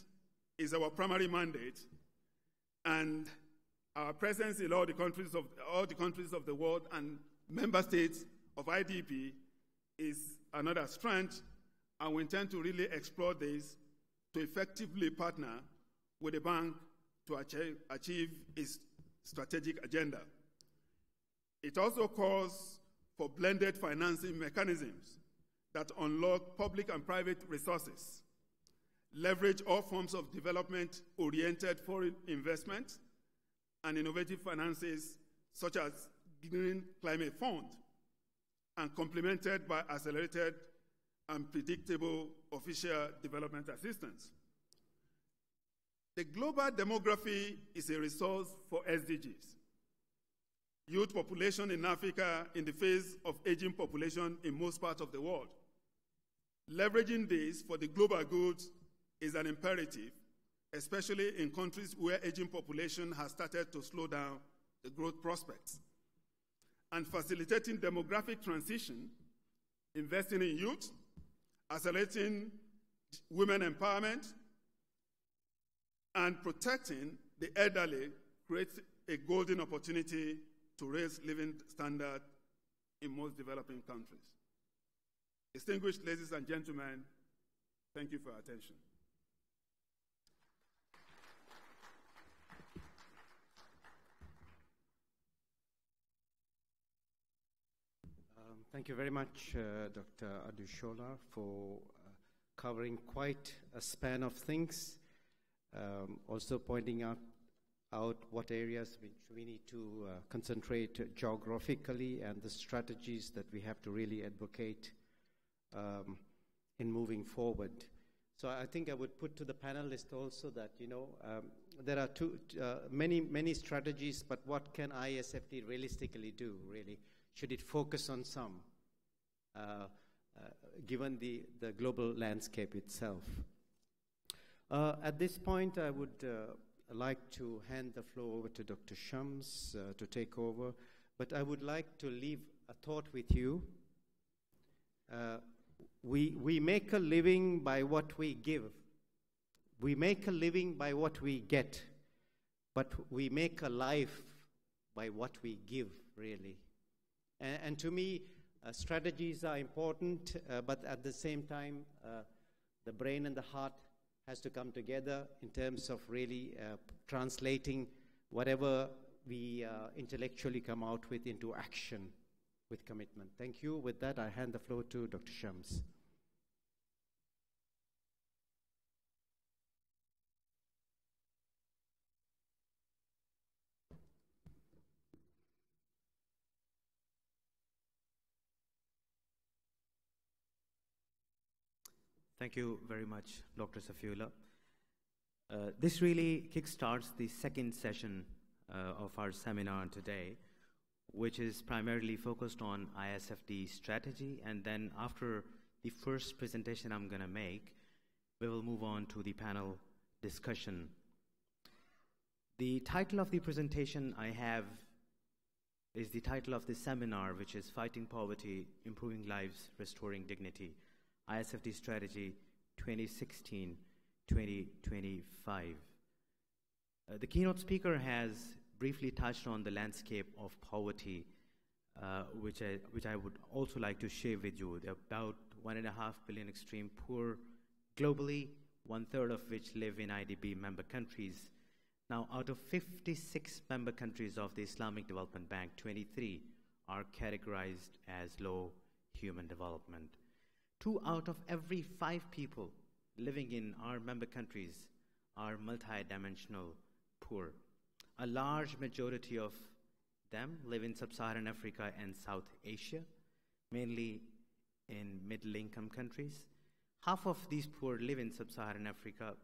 is our primary mandate, and our presence in all the countries of the world and member states of IDP is another strength, and we intend to really explore this to effectively partner with the bank to achieve its strategic agenda. It also calls for blended financing mechanisms that unlock public and private resources, leverage all forms of development-oriented foreign investment, and innovative finances such as Green Climate Fund, and complemented by accelerated and predictable official development assistance. The global demography is a resource for SDGs. Youth population in Africa in the face of aging population in most parts of the world. Leveraging this for the global goods is an imperative, especially in countries where aging population has started to slow down the growth prospects. And facilitating demographic transition, investing in youth, accelerating women empowerment, and protecting the elderly creates a golden opportunity to raise living standard in most developing countries. Distinguished ladies and gentlemen, thank you for your attention. Thank you very much, Dr. Adushola, for covering quite a span of things, also pointing out out what areas which we need to concentrate geographically and the strategies that we have to really advocate in moving forward. So I think I would put to the panelists also that, there are many strategies, but what can ISFD realistically do, really? Should it focus on some, given the global landscape itself? At this point, I would like to hand the floor over to Dr. Shams to take over, but I would like to leave a thought with you. We make a living by what we give. We make a living by what we get, but we make a life by what we give, really. And to me, strategies are important, but at the same time, the brain and the heart has to come together in terms of really translating whatever we intellectually come out with into action with commitment. Thank you. With that, I hand the floor to Dr. Shams. Thank you very much, Dr. Safiullah. This really kickstarts the second session of our seminar today, which is primarily focused on ISFD strategy. And then after the first presentation I'm going to make, we will move on to the panel discussion. The title of the presentation I have is the title of the seminar, which is Fighting Poverty, Improving Lives, Restoring Dignity, ISFD Strategy 2016-2025. The keynote speaker has briefly touched on the landscape of poverty, which I would also like to share with you. There are about 1.5 billion extreme poor globally, 1/3 of which live in IDB member countries. Now, out of 56 member countries of the Islamic Development Bank, 23 are categorized as low human development. 2 out of every 5 people living in our member countries are multidimensional poor. A large majority of them live in sub-Saharan Africa and South Asia, mainly in middle-income countries. Half of these poor live in sub-Saharan Africa,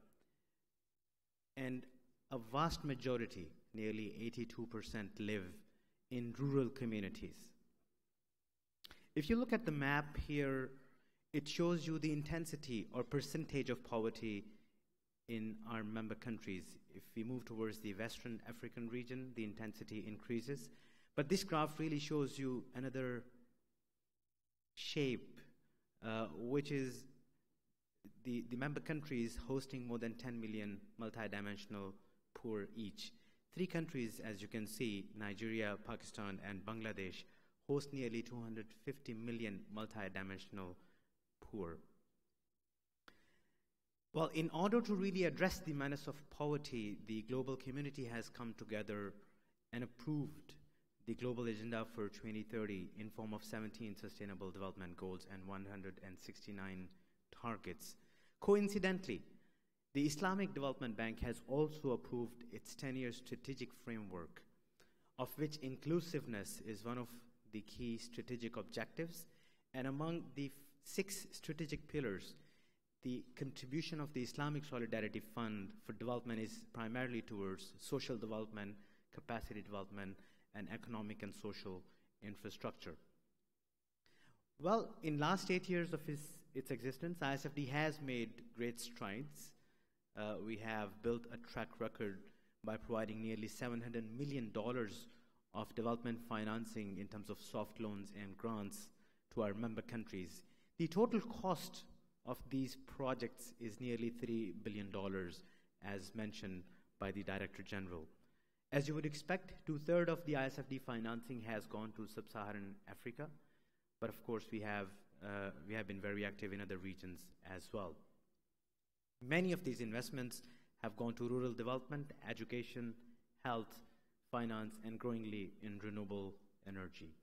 and a vast majority, nearly 82%, live in rural communities. If you look at the map here, it shows you the intensity or percentage of poverty in our member countries. If we move towards the Western African region, the intensity increases. But this graph really shows you another shape, which is the member countries hosting more than 10 million multidimensional poor each. 3 countries, as you can see, Nigeria, Pakistan, and Bangladesh, host nearly 250 million multidimensional poor. Well, in order to really address the menace of poverty, the global community has come together and approved the Global Agenda for 2030 in form of 17 Sustainable Development Goals and 169 targets. Coincidentally, the Islamic Development Bank has also approved its 10-year strategic framework, of which inclusiveness is one of the key strategic objectives. And among the 6 strategic pillars, the contribution of the Islamic Solidarity Fund for development is primarily towards social development, capacity development, and economic and social infrastructure. Well, in last 8 years of its existence, ISFD has made great strides. We have built a track record by providing nearly $700 million of development financing in terms of soft loans and grants to our member countries. The total cost of these projects is nearly $3 billion, as mentioned by the Director General. As you would expect, 2/3 of the ISFD financing has gone to sub-Saharan Africa, but of course we have been very active in other regions as well. Many of these investments have gone to rural development, education, health, finance, and growingly in renewable energy.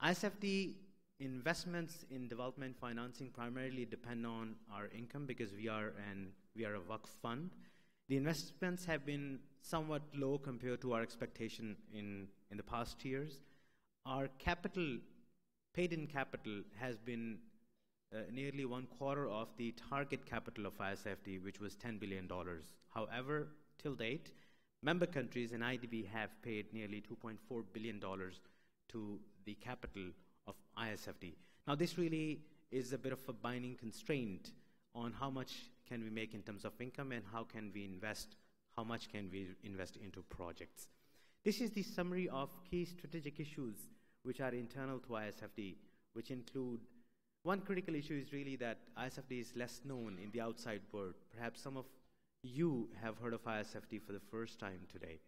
ISFD investments in development financing primarily depend on our income because we are a Waqf fund. The investments have been somewhat low compared to our expectation in the past years. Our capital, paid-in capital, has been nearly 1/4 of the target capital of ISFD, which was $10 billion. However, till date, member countries and IDB have paid nearly $2.4 billion to the capital of ISFD. Now, this really is a bit of a binding constraint on how much can we make in terms of income and how much can we invest into projects. This is the summary of key strategic issues which are internal to ISFD, which include, one critical issue is really that ISFD is less known in the outside world. Perhaps some of you have heard of ISFD for the first time today.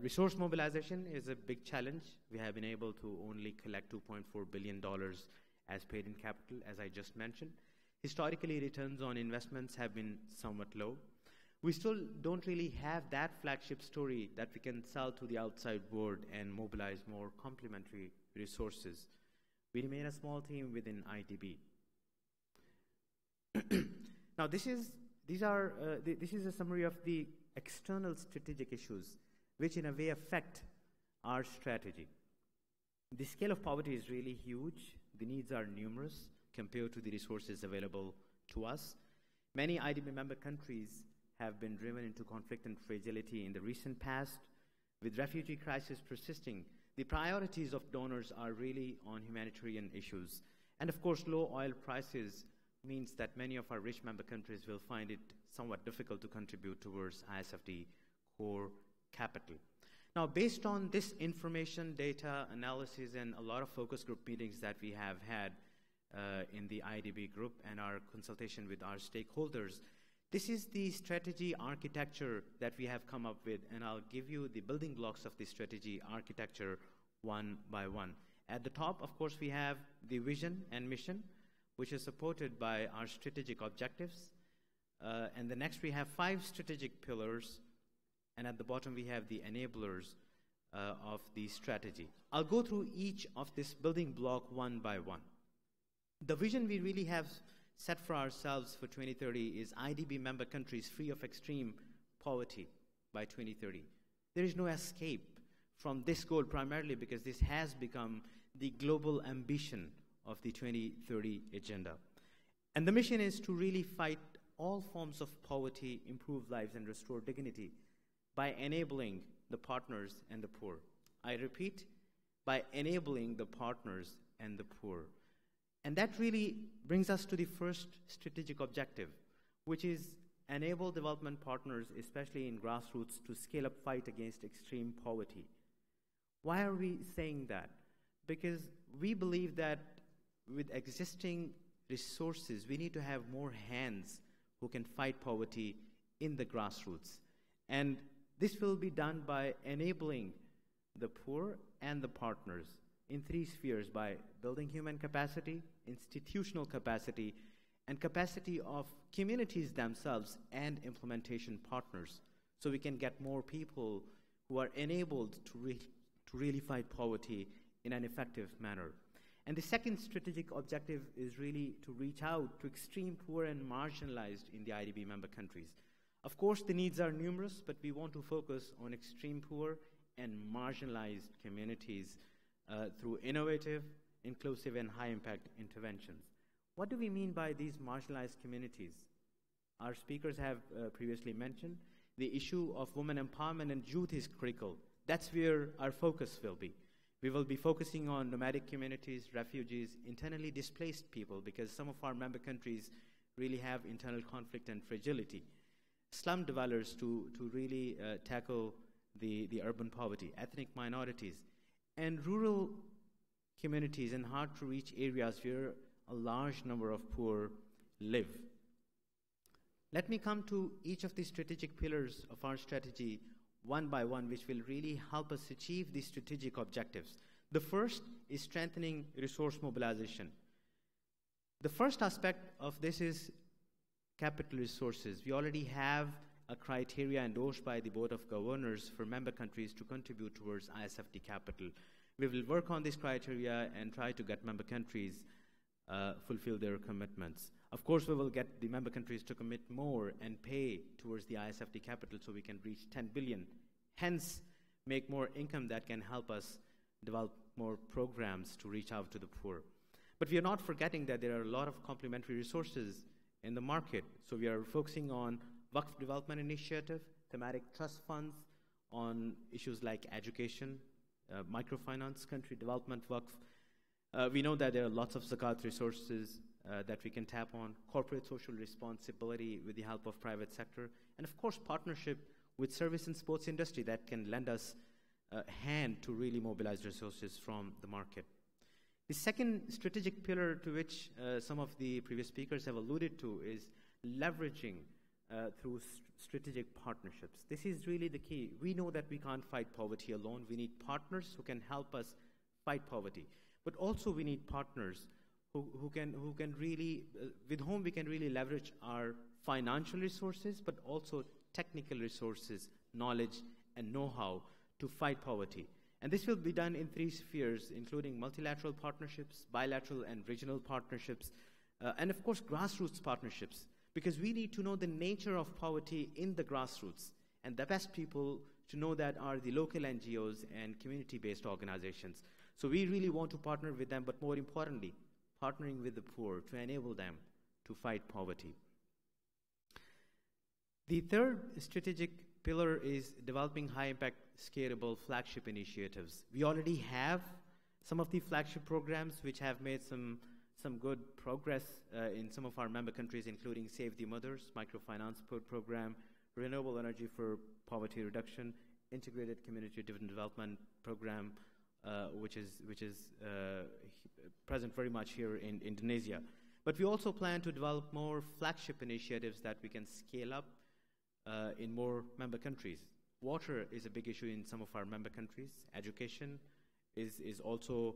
Resource mobilization is a big challenge. We have been able to only collect $2.4 billion as paid-in capital, as I just mentioned. Historically, returns on investments have been somewhat low. We still don't really have that flagship story that we can sell to the outside world and mobilize more complementary resources. We remain a small team within IDB. Now, this is a summary of the external strategic issues which in a way affect our strategy. The scale of poverty is really huge. The needs are numerous compared to the resources available to us. Many IDB member countries have been driven into conflict and fragility in the recent past. With refugee crisis persisting, the priorities of donors are really on humanitarian issues. And of course, low oil prices means that many of our rich member countries will find it somewhat difficult to contribute towards ISFD core capital. Now, based on this information, data, analysis, and a lot of focus group meetings that we have had in the IDB group and our consultation with our stakeholders, this is the strategy architecture that we have come up with, and I'll give you the building blocks of the strategy architecture one by one. At the top, of course, we have the vision and mission, which is supported by our strategic objectives. And the next, we have 5 strategic pillars, and at the bottom, we have the enablers of the strategy. I'll go through each of this building block one by one. The vision we really have set for ourselves for 2030 is IDB member countries free of extreme poverty by 2030. There is no escape from this goal, primarily because this has become the global ambition of the 2030 agenda. And the mission is to really fight all forms of poverty, improve lives, and restore dignity by enabling the partners and the poor. I repeat, by enabling the partners and the poor. And that really brings us to the first strategic objective, which is enable development partners, especially in grassroots, to scale up fight against extreme poverty. Why are we saying that? Because we believe that with existing resources, we need to have more hands who can fight poverty in the grassroots. And this will be done by enabling the poor and the partners in 3 spheres: by building human capacity, institutional capacity, and capacity of communities themselves and implementation partners, so we can get more people who are enabled to really fight poverty in an effective manner. And the second strategic objective is really to reach out to extreme poor and marginalized in the IDB member countries. Of course, the needs are numerous, but we want to focus on extreme poor and marginalized communities through innovative, inclusive, and high-impact interventions. What do we mean by these marginalized communities? Our speakers have previously mentioned the issue of women empowerment and youth is critical. That's where our focus will be. We will be focusing on nomadic communities, refugees, internally displaced people, because some of our member countries really have internal conflict and fragility. Slum dwellers to really tackle the urban poverty, ethnic minorities, and rural communities in hard-to-reach areas where a large number of poor live. Let me come to each of the strategic pillars of our strategy one by one, which will really help us achieve these strategic objectives. The first is strengthening resource mobilization. The first aspect of this is capital resources. We already have a criteria endorsed by the Board of Governors for member countries to contribute towards ISFD capital. We will work on this criteria and try to get member countries fulfill their commitments. Of course, we will get the member countries to commit more and pay towards the ISFD capital so we can reach 10 billion. Hence, make more income that can help us develop more programs to reach out to the poor. But we are not forgetting that there are a lot of complementary resources in the market. So we are focusing on Waqf Development Initiative, thematic trust funds, on issues like education, microfinance, country development, Waqf. We know that there are lots of zakat resources that we can tap on, corporate social responsibility with the help of private sector, and of course partnership with service and sports industry that can lend us a hand to really mobilize resources from the market. The second strategic pillar to which some of the previous speakers have alluded to is leveraging through strategic partnerships. This is really the key. We know that we can't fight poverty alone. We need partners who can help us fight poverty. But also we need partners who can really, with whom we can really leverage our financial resources, but also technical resources, knowledge, and know-how to fight poverty. And this will be done in 3 spheres, including multilateral partnerships, bilateral and regional partnerships, and of course grassroots partnerships, because we need to know the nature of poverty in the grassroots. And the best people to know that are the local NGOs and community-based organizations. So we really want to partner with them, but more importantly, partnering with the poor to enable them to fight poverty. The third strategic pillar is developing high-impact, scalable flagship initiatives. We already have some of the flagship programs which have made some good progress in some of our member countries, including Save the Mothers, Microfinance Program, Renewable Energy for Poverty Reduction, Integrated Community-Driven Development Program, which is present very much here in Indonesia. But we also plan to develop more flagship initiatives that we can scale up in more member countries. Water is a big issue in some of our member countries. Education is also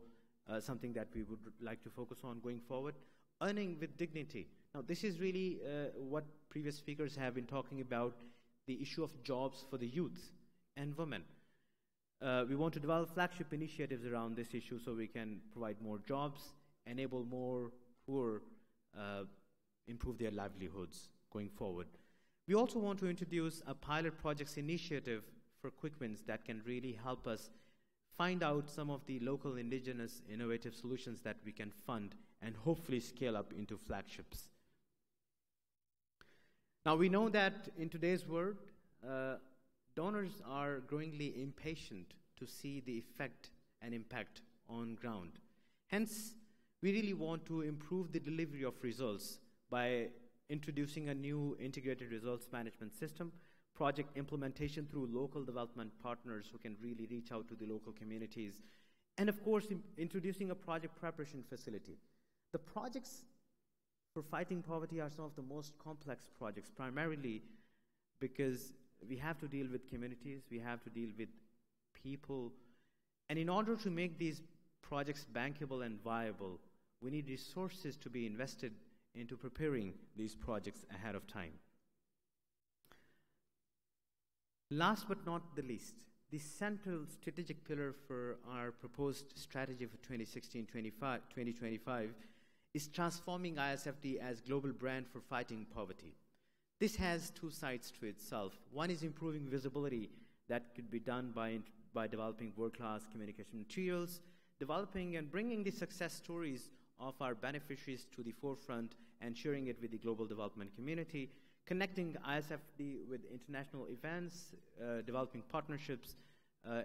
something that we would like to focus on going forward. Earning with dignity. Now, this is really what previous speakers have been talking about, the issue of jobs for the youth and women. We want to develop flagship initiatives around this issue so we can provide more jobs, enable more poor, improve their livelihoods going forward. We also want to introduce a pilot projects initiative for quick wins that can really help us find out some of the local indigenous innovative solutions that we can fund and hopefully scale up into flagships. Now, we know that in today's world, donors are growingly impatient to see the effect and impact on ground. Hence, we really want to improve the delivery of results by introducing a new integrated results management system, project implementation through local development partners who can really reach out to the local communities, and of course, introducing a project preparation facility. The projects for fighting poverty are some of the most complex projects, primarily because we have to deal with communities, we have to deal with people, and in order to make these projects bankable and viable, we need resources to be invested into preparing these projects ahead of time. Last but not the least, the central strategic pillar for our proposed strategy for 2016-2025 is transforming ISFD as global brand for fighting poverty. This has 2 sides to itself. One is improving visibility that could be done by developing world-class communication materials, developing and bringing the success stories of our beneficiaries to the forefront and sharing it with the global development community, connecting ISFD with international events, developing partnerships,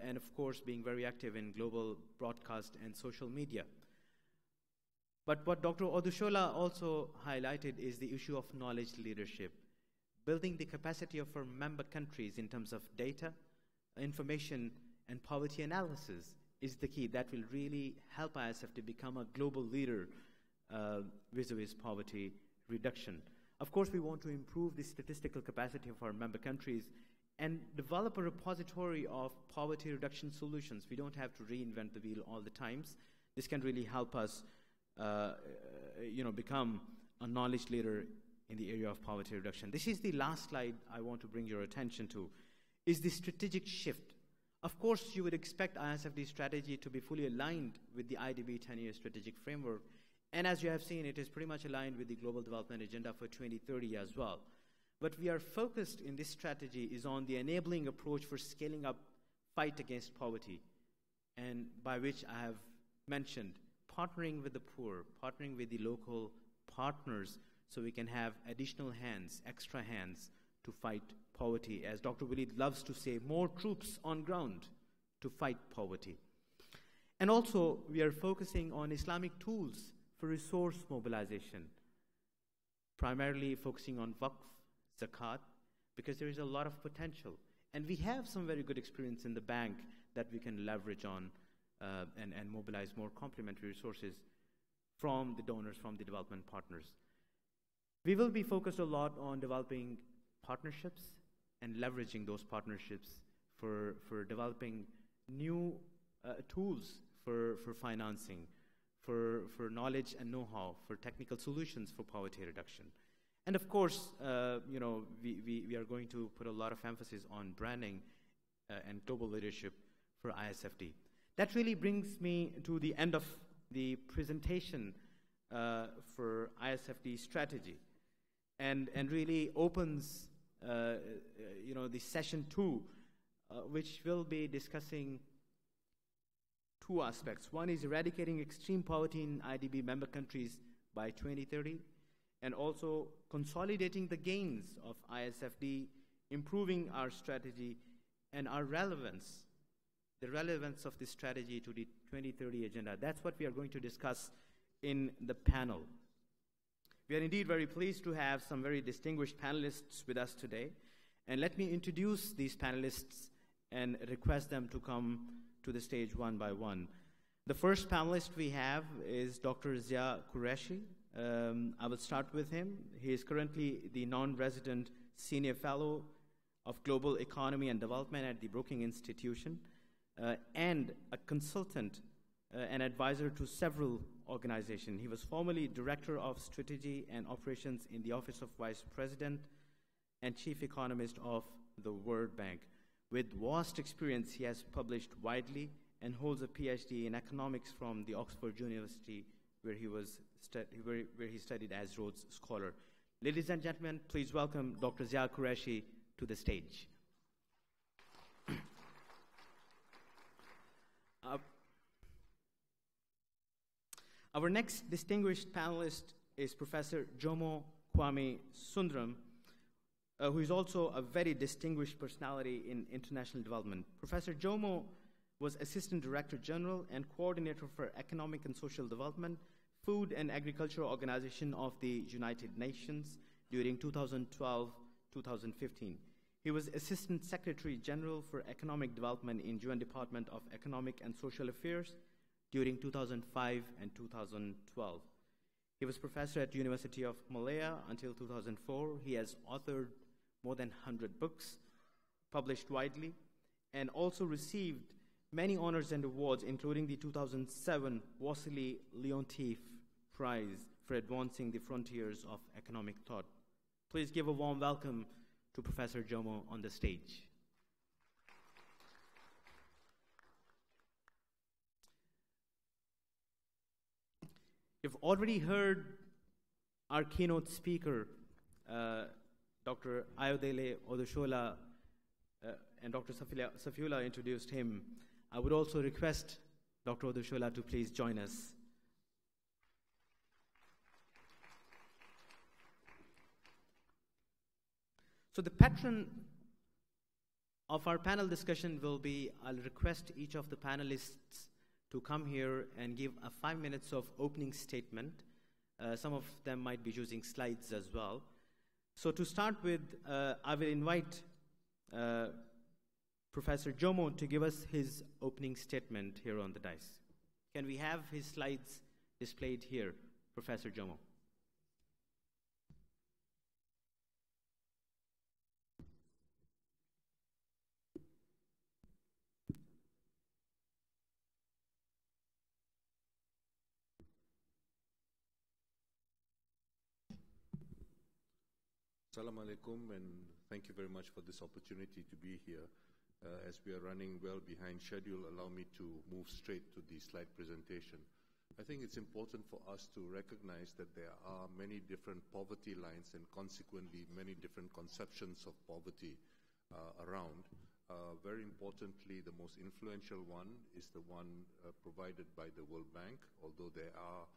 and of course being very active in global broadcast and social media. But what Dr. Odushola also highlighted is the issue of knowledge leadership, building the capacity of our member countries in terms of data, information, and poverty analysis is the key that will really help ISF to become a global leader vis-a-vis poverty reduction. Of course, we want to improve the statistical capacity of our member countries and develop a repository of poverty reduction solutions. We don't have to reinvent the wheel all the times. This can really help us become a knowledge leader in the area of poverty reduction. This is the last slide I want to bring your attention to, is the strategic shift. Of course, you would expect ISFD strategy to be fully aligned with the IDB 10-year strategic framework And as you have seen, it is pretty much aligned with the Global Development Agenda for 2030 as well. What we are focused in this strategy is on the enabling approach for scaling up fight against poverty, and by which I have mentioned partnering with the poor, partnering with the local partners so we can have additional hands, extra hands to fight poverty. As Dr. Willie loves to say, more troops on ground to fight poverty. And also, we are focusing on Islamic tools for resource mobilization, primarily focusing on waqf, zakat, because there is a lot of potential. And we have some very good experience in the bank that we can leverage on and mobilize more complementary resources from the donors, from the development partners. We will be focused a lot on developing partnerships and leveraging those partnerships for developing new tools for financing, for knowledge and know-how, for technical solutions for poverty reduction. And of course, we are going to put a lot of emphasis on branding and global leadership for ISFD. That really brings me to the end of the presentation for ISFD strategy, and really opens the session 2, which will be discussing 2 aspects. One is eradicating extreme poverty in IDB member countries by 2030, and also consolidating the gains of ISFD, improving our strategy and our relevance, the relevance of this strategy to the 2030 agenda. That's what we are going to discuss in the panel. We are indeed very pleased to have some very distinguished panelists with us today. And let me introduce these panelists and request them to come to the stage one by one. The first panelist we have is Dr. Zia Qureshi. I will start with him. He is currently the non-resident Senior Fellow of Global Economy and Development at the Brookings Institution, and a consultant and advisor to several organizations. He was formerly Director of Strategy and Operations in the Office of Vice President and Chief Economist of the World Bank. With vast experience, he has published widely and holds a PhD in economics from the Oxford University, where he studied as Rhodes Scholar. Ladies and gentlemen, please welcome Dr. Zia Qureshi to the stage. Our next distinguished panelist is Professor Jomo Kwame Sundaram, who is also a very distinguished personality in international development. Professor Jomo was Assistant Director General and Coordinator for Economic and Social Development, Food and Agriculture Organization of the United Nations during 2012-2015. He was Assistant Secretary General for Economic Development in UN Department of Economic and Social Affairs during 2005 and 2012. He was professor at University of Malaya until 2004. He has authored more than 100 books, published widely, and also received many honors and awards, including the 2007 Wassily Leontief Prize for advancing the frontiers of economic thought. Please give a warm welcome to Professor Jomo on the stage. You've already heard our keynote speaker, Dr. Ayodele Odushola, and Dr. Safiullah introduced him. I would also request Dr. Odushola to please join us. So the pattern of our panel discussion will be, I'll request each of the panelists to come here and give a 5 minutes of opening statement. Some of them might be using slides as well. So to start with, I will invite Professor Jomo to give us his opening statement here on the dais. Can we have his slides displayed here, Professor Jomo? Assalamu alaikum, and thank you very much for this opportunity to be here. As we are running well behind schedule, allow me to move straight to the slide presentation. I think it's important for us to recognize that there are many different poverty lines and consequently many different conceptions of poverty around. Very importantly, the most influential one is the one provided by the World Bank, although there are,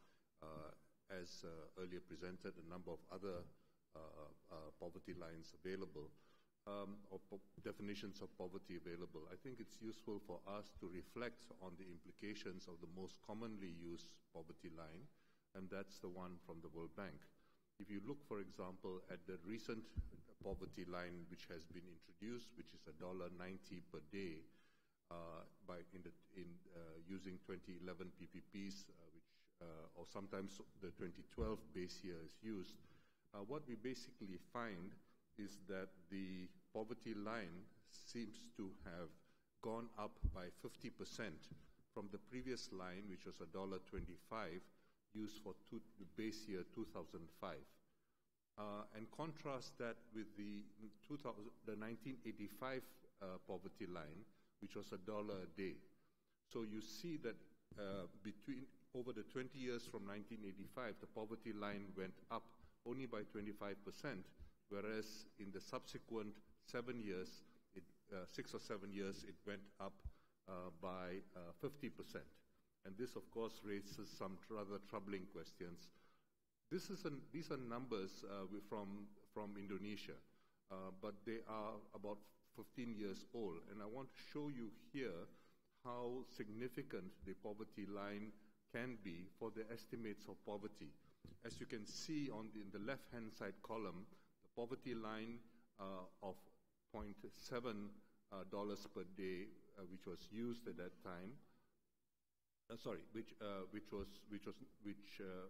as earlier presented, a number of other poverty lines available, or definitions of poverty available. I think it's useful for us to reflect on the implications of the most commonly used poverty line, and that's the one from the World Bank. If you look, for example, at the recent poverty line which has been introduced, which is $1.90 per day, using 2011 PPPs, or sometimes the 2012 base year is used, what we basically find is that the poverty line seems to have gone up by 50% from the previous line, which was $1.25, used for the base year 2005. And contrast that with the 1985 poverty line, which was $1 a day. So you see that over the 20 years from 1985, the poverty line went up only by 25%, whereas in the subsequent 7 years, 6 or 7 years, it went up by 50%. And this, of course, raises some rather troubling questions. These are numbers from Indonesia, but they are about 15 years old. And I want to show you here how significant the poverty line can be for the estimates of poverty. As you can see in the left-hand side column, the poverty line of $0.7 per day, which was used at that time, which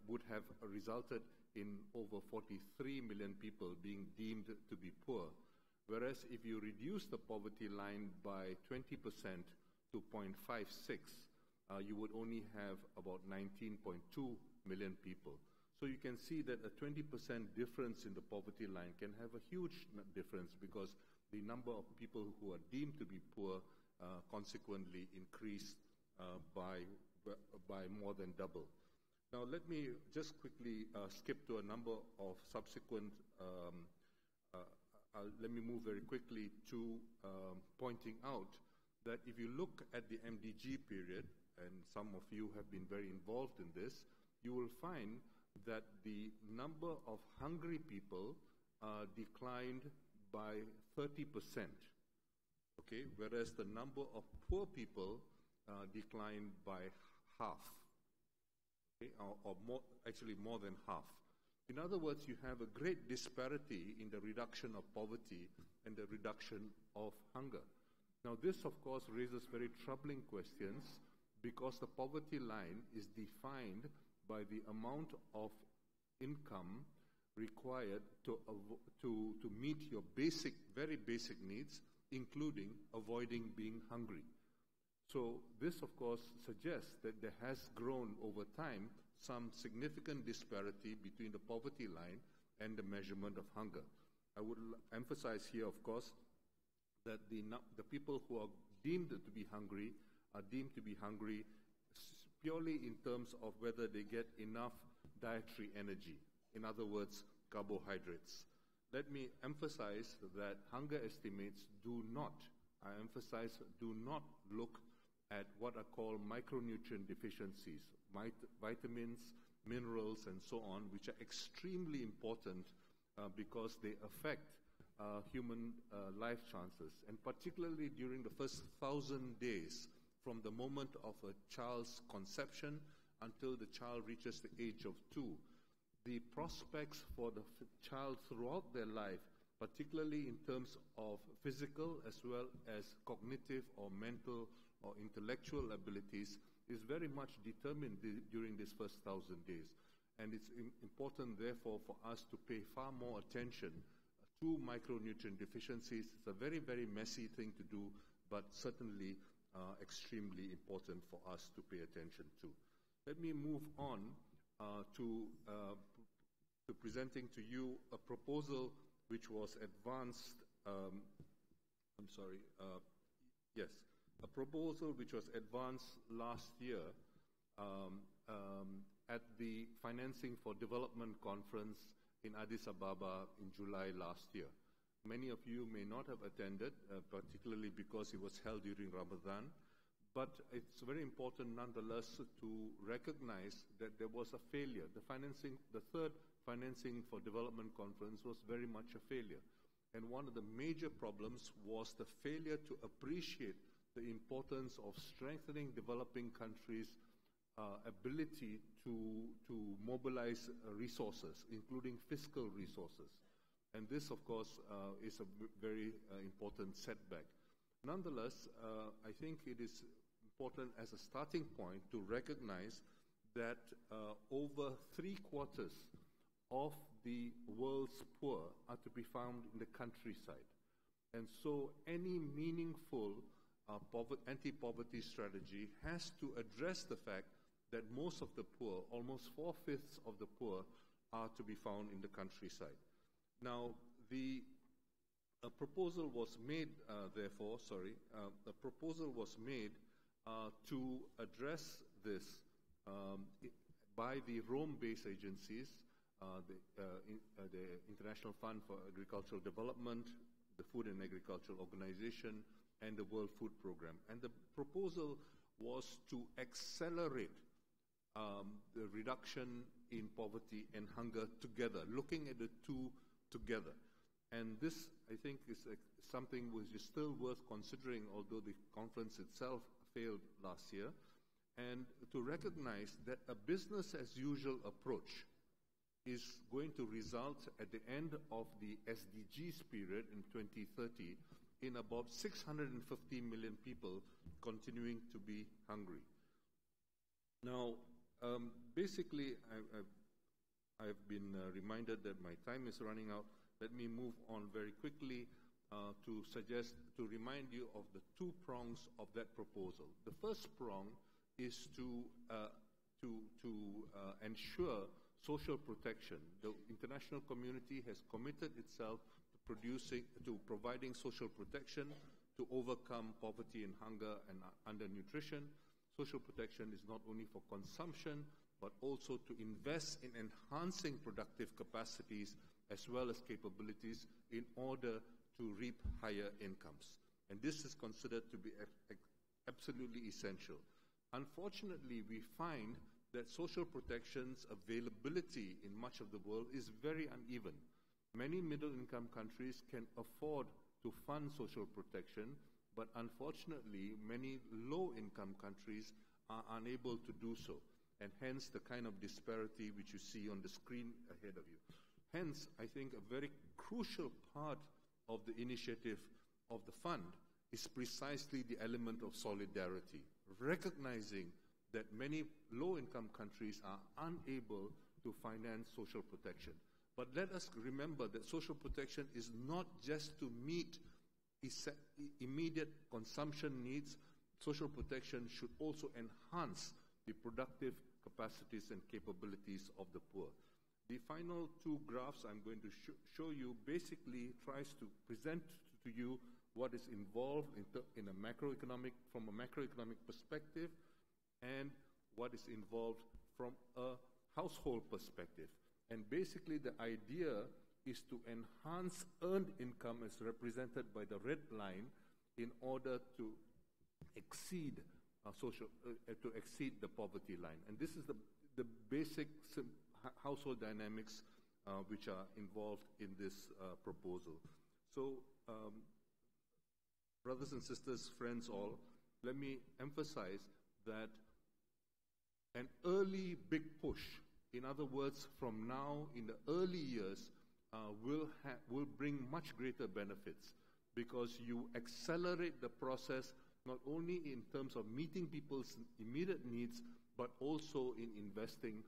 would have resulted in over 43 million people being deemed to be poor. Whereas if you reduce the poverty line by 20% to 0.56, you would only have about 19.2 million people. So you can see that a 20% difference in the poverty line can have a huge difference, because the number of people who are deemed to be poor consequently increased by more than double. Now let me just quickly skip to a number of subsequent, let me move very quickly to pointing out that if you look at the MDG period, and some of you have been very involved in this, you will find that the number of hungry people declined by 30%, okay, whereas the number of poor people declined by half, okay, or more, actually more than half. In other words, you have a great disparity in the reduction of poverty and the reduction of hunger. Now this, of course, raises very troubling questions, because the poverty line is defined by the amount of income required to meet your very basic needs, including avoiding being hungry. So this, of course, suggests that there has grown over time some significant disparity between the poverty line and the measurement of hunger. I would emphasize here, of course, that the people who are deemed to be hungry are deemed to be hungry purely in terms of whether they get enough dietary energy, in other words, carbohydrates. Let me emphasize that hunger estimates do not look at what are called micronutrient deficiencies, vitamins, minerals, and so on, which are extremely important because they affect human life chances, and particularly during the first 1,000 days from the moment of a child's conception until the child reaches the age of 2. The prospects for the child throughout their life, particularly in terms of physical as well as cognitive or mental or intellectual abilities, is very much determined during these first 1,000 days. And it's important, therefore, for us to pay far more attention to micronutrient deficiencies. It's a very, very messy thing to do, but certainly extremely important for us to pay attention to. Let me move on to presenting to you a proposal which was advanced, a proposal which was advanced last year at the Financing for Development Conference in Addis Ababa in July last year. Many of you may not have attended, particularly because it was held during Ramadan, but it's very important nonetheless to recognize that there was a failure. The third Financing for Development Conference was very much a failure. And one of the major problems was the failure to appreciate the importance of strengthening developing countries' ability to mobilize resources, including fiscal resources. And this, of course, is a very important setback. Nonetheless, I think it is important as a starting point to recognize that over 3/4 of the world's poor are to be found in the countryside. And so any meaningful anti-poverty strategy has to address the fact that most of the poor, almost 4/5 of the poor, are to be found in the countryside. Now, a proposal was made, a proposal was made to address this by the Rome-based agencies, the International Fund for Agricultural Development, the Food and Agricultural Organization, and the World Food Program. And the proposal was to accelerate the reduction in poverty and hunger together, looking at the two together. And this, I think, is something which is still worth considering, although the conference itself failed last year, and to recognize that a business-as-usual approach is going to result at the end of the SDGs period in 2030 in about 650 million people continuing to be hungry. Now, basically, I've been reminded that my time is running out. Let me move on very quickly to remind you of the two prongs of that proposal. The first prong is to ensure social protection. The international community has committed itself to providing social protection to overcome poverty and hunger and undernutrition. Social protection is not only for consumption, but also to invest in enhancing productive capacities as well as capabilities in order to reap higher incomes. And this is considered to be absolutely essential. Unfortunately, we find that social protection's availability in much of the world is very uneven. Many middle-income countries can afford to fund social protection, but unfortunately, many low-income countries are unable to do so, and hence the kind of disparity which you see on the screen ahead of you. Hence, I think a very crucial part of the initiative of the fund is precisely the element of solidarity, recognizing that many low-income countries are unable to finance social protection. But let us remember that social protection is not just to meet immediate consumption needs. Social protection should also enhance the productive capacities and capabilities of the poor. The final two graphs I'm going to show you basically tries to present to you what is involved from a macroeconomic perspective and what is involved from a household perspective. And basically the idea is to enhance earned income as represented by the red line in order to exceed the poverty line. And this is the basic household dynamics which are involved in this proposal. So, brothers and sisters, friends all, let me emphasize that an early big push, in other words, from now in the early years, will bring much greater benefits because you accelerate the process not only in terms of meeting people's immediate needs, but also in investing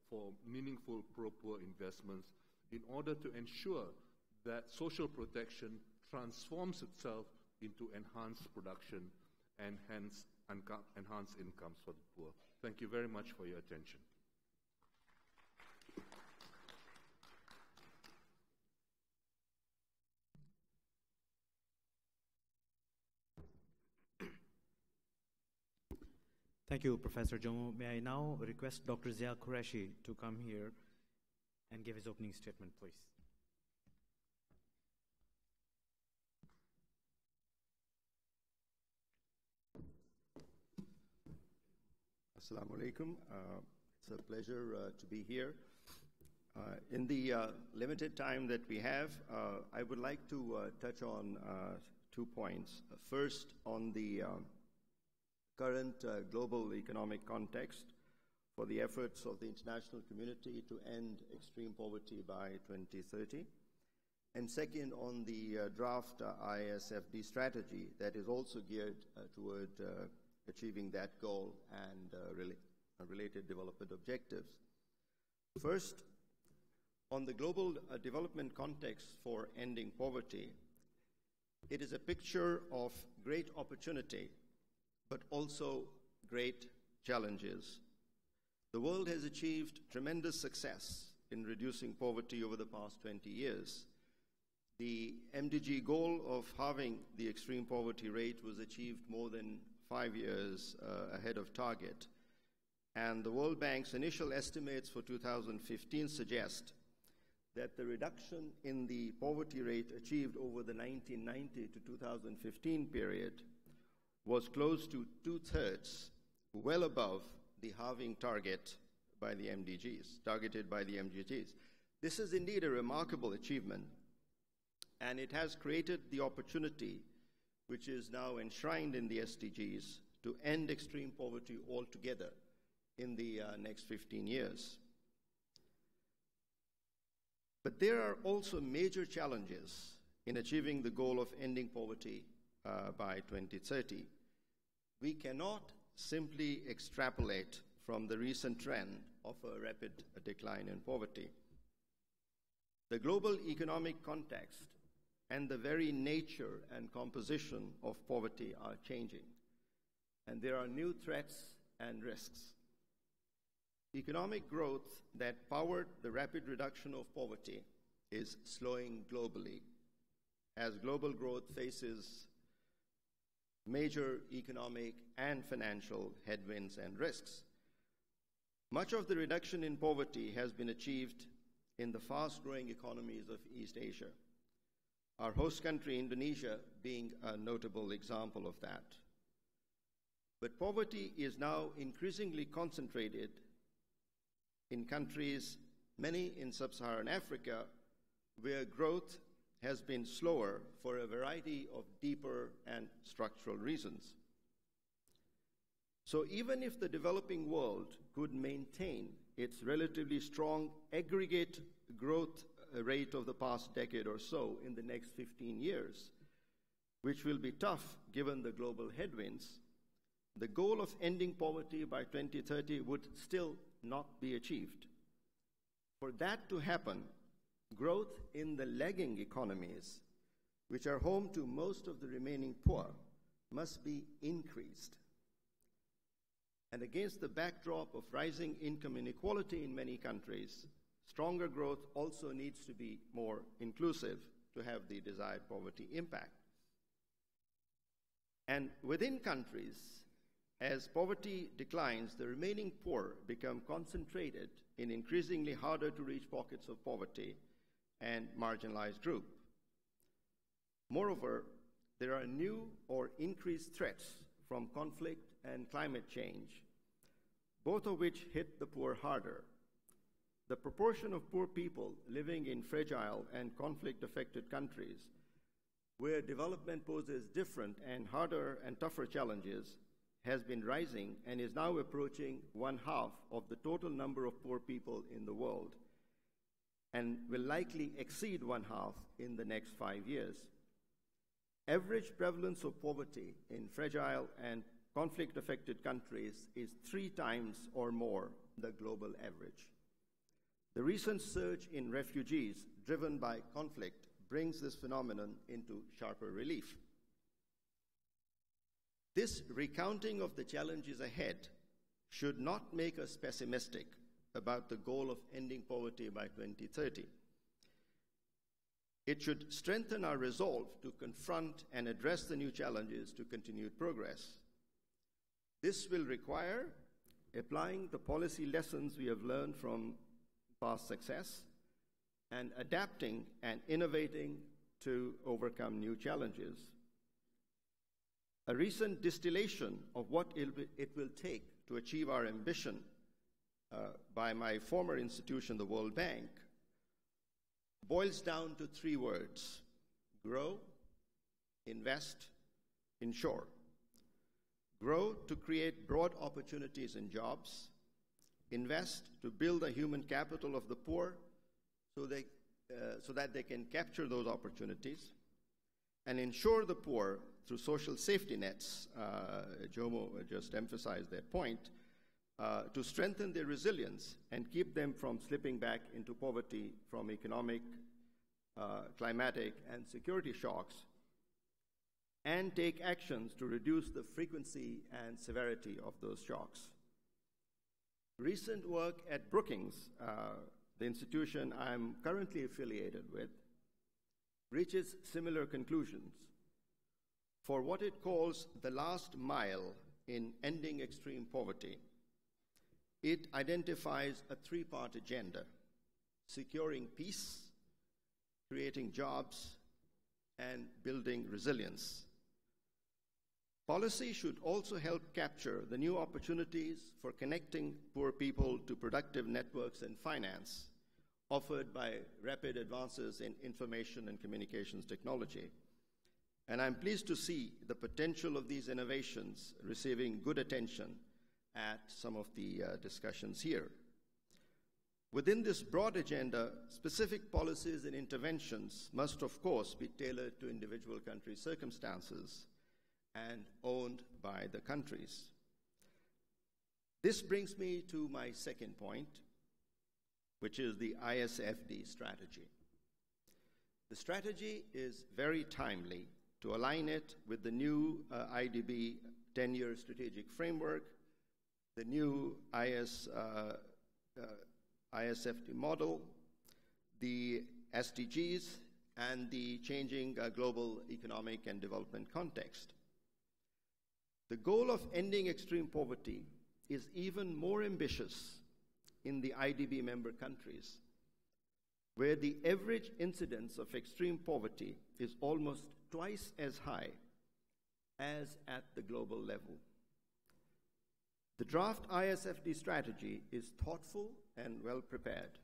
for meaningful pro-poor investments in order to ensure that social protection transforms itself into enhanced production and hence enhanced incomes for the poor. Thank you very much for your attention. Thank you, Professor Jomo. May I now request Dr. Zia Qureshi to come here and give his opening statement, please. Assalamu alaikum. It's a pleasure to be here. In the limited time that we have, I would like to touch on 2 points. First, on the current global economic context for the efforts of the international community to end extreme poverty by 2030. And second, on the draft ISFD strategy that is also geared toward achieving that goal and related development objectives. First, on the global development context for ending poverty, it is a picture of great opportunity, but also great challenges. The world has achieved tremendous success in reducing poverty over the past 20 years. The MDG goal of halving the extreme poverty rate was achieved more than 5 years ahead of target. And the World Bank's initial estimates for 2015 suggest that the reduction in the poverty rate achieved over the 1990 to 2015 period was close to 2/3, well above the halving target by the MDGs, targeted by the MDGs. This is indeed a remarkable achievement, and it has created the opportunity, which is now enshrined in the SDGs, to end extreme poverty altogether in the next 15 years. But there are also major challenges in achieving the goal of ending poverty by 2030. We cannot simply extrapolate from the recent trend of a rapid decline in poverty. The global economic context and the very nature and composition of poverty are changing, and there are new threats and risks. Economic growth that powered the rapid reduction of poverty is slowing globally as global growth faces major economic and financial headwinds and risks. Much of the reduction in poverty has been achieved in the fast-growing economies of East Asia, our host country, Indonesia, being a notable example of that. But poverty is now increasingly concentrated in countries, many in sub-Saharan Africa, where growth has been slower for a variety of deeper and structural reasons. So even if the developing world could maintain its relatively strong aggregate growth rate of the past decade or so in the next 15 years, which will be tough given the global headwinds, the goal of ending poverty by 2030 would still not be achieved. For that to happen, growth in the lagging economies, which are home to most of the remaining poor, must be increased. And against the backdrop of rising income inequality in many countries, stronger growth also needs to be more inclusive to have the desired poverty impact. And within countries, as poverty declines, the remaining poor become concentrated in increasingly harder to reach pockets of poverty and marginalized groups. Moreover, there are new or increased threats from conflict and climate change, both of which hit the poor harder. The proportion of poor people living in fragile and conflict-affected countries, where development poses different and harder and tougher challenges, has been rising and is now approaching 1/2 of the total number of poor people in the world, and will likely exceed 1/2 in the next 5 years. Average prevalence of poverty in fragile and conflict-affected countries is 3 times or more the global average. The recent surge in refugees driven by conflict brings this phenomenon into sharper relief. This recounting of the challenges ahead should not make us pessimistic about the goal of ending poverty by 2030. It should strengthen our resolve to confront and address the new challenges to continued progress. This will require applying the policy lessons we have learned from past success and adapting and innovating to overcome new challenges. A recent distillation of what it will take to achieve our ambition by my former institution, the World Bank, boils down to 3 words: grow, invest, ensure. Grow to create broad opportunities and jobs. Invest to build the human capital of the poor so that they can capture those opportunities. And ensure the poor through social safety nets, Jomo just emphasized that point, to strengthen their resilience and keep them from slipping back into poverty from economic, climatic, and security shocks, and take actions to reduce the frequency and severity of those shocks. Recent work at Brookings, the institution I'm currently affiliated with, reaches similar conclusions. For what it calls the last mile in ending extreme poverty, it identifies a 3-part agenda: securing peace, creating jobs, and building resilience. Policy should also help capture the new opportunities for connecting poor people to productive networks and finance offered by rapid advances in information and communications technology. And I'm pleased to see the potential of these innovations receiving good attention at some of the discussions here. Within this broad agenda, specific policies and interventions must, of course, be tailored to individual country circumstances and owned by the countries. This brings me to my second point, which is the ISFD strategy. The strategy is very timely to align it with the new IDB 10-year strategic framework, the new ISFD model, the SDGs, and the changing global economic and development context. The goal of ending extreme poverty is even more ambitious in the IDB member countries, where the average incidence of extreme poverty is almost twice as high as at the global level. The draft ISFD strategy is thoughtful and well prepared.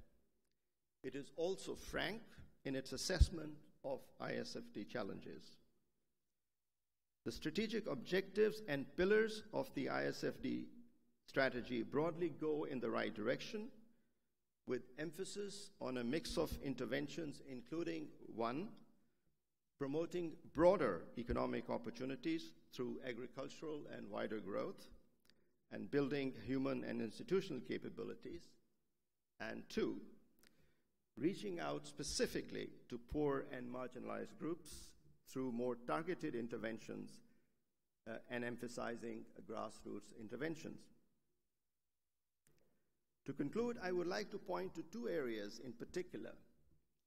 It is also frank in its assessment of ISFD challenges. The strategic objectives and pillars of the ISFD strategy broadly go in the right direction, with emphasis on a mix of interventions, including 1, promoting broader economic opportunities through agricultural and wider growth, and building human and institutional capabilities, and 2, reaching out specifically to poor and marginalized groups through more targeted interventions and emphasizing grassroots interventions. To conclude, I would like to point to 2 areas in particular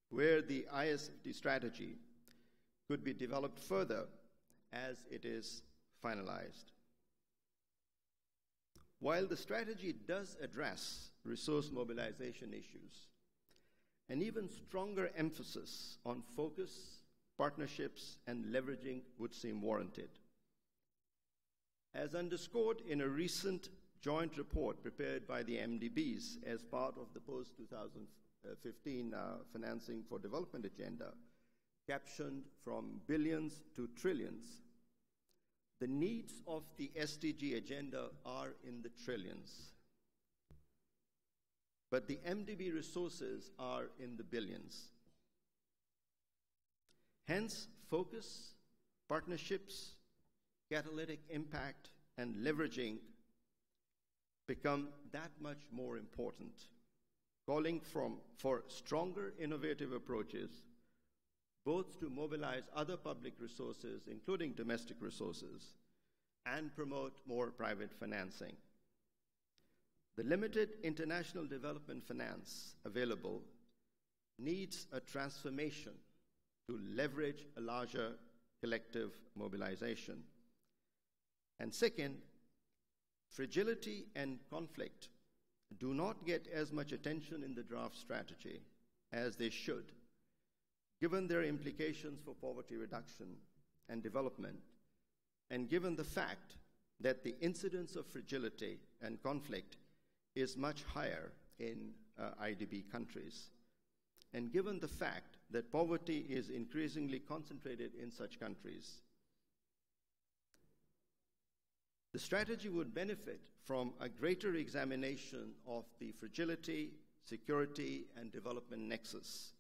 where the ISFD strategy could be developed further as it is finalized. While the strategy does address resource mobilization issues, an even stronger emphasis on focus, partnerships, and leveraging would seem warranted. As underscored in a recent joint report prepared by the MDBs as part of the post-2015 Financing for Development agenda, captioned From Billions to Trillions, the needs of the SDG agenda are in the trillions, but the MDB resources are in the billions. Hence, focus, partnerships, catalytic impact, and leveraging become that much more important, calling for stronger innovative approaches, both to mobilize other public resources, including domestic resources, and promote more private financing. The limited international development finance available needs a transformation to leverage a larger collective mobilization. And second, Fragility and conflict do not get as much attention in the draft strategy as they should, given their implications for poverty reduction and development, and given the fact that the incidence of fragility and conflict is much higher in IDB countries, and given the fact that poverty is increasingly concentrated in such countries. The strategy would benefit from a greater examination of the fragility, security, and development nexus,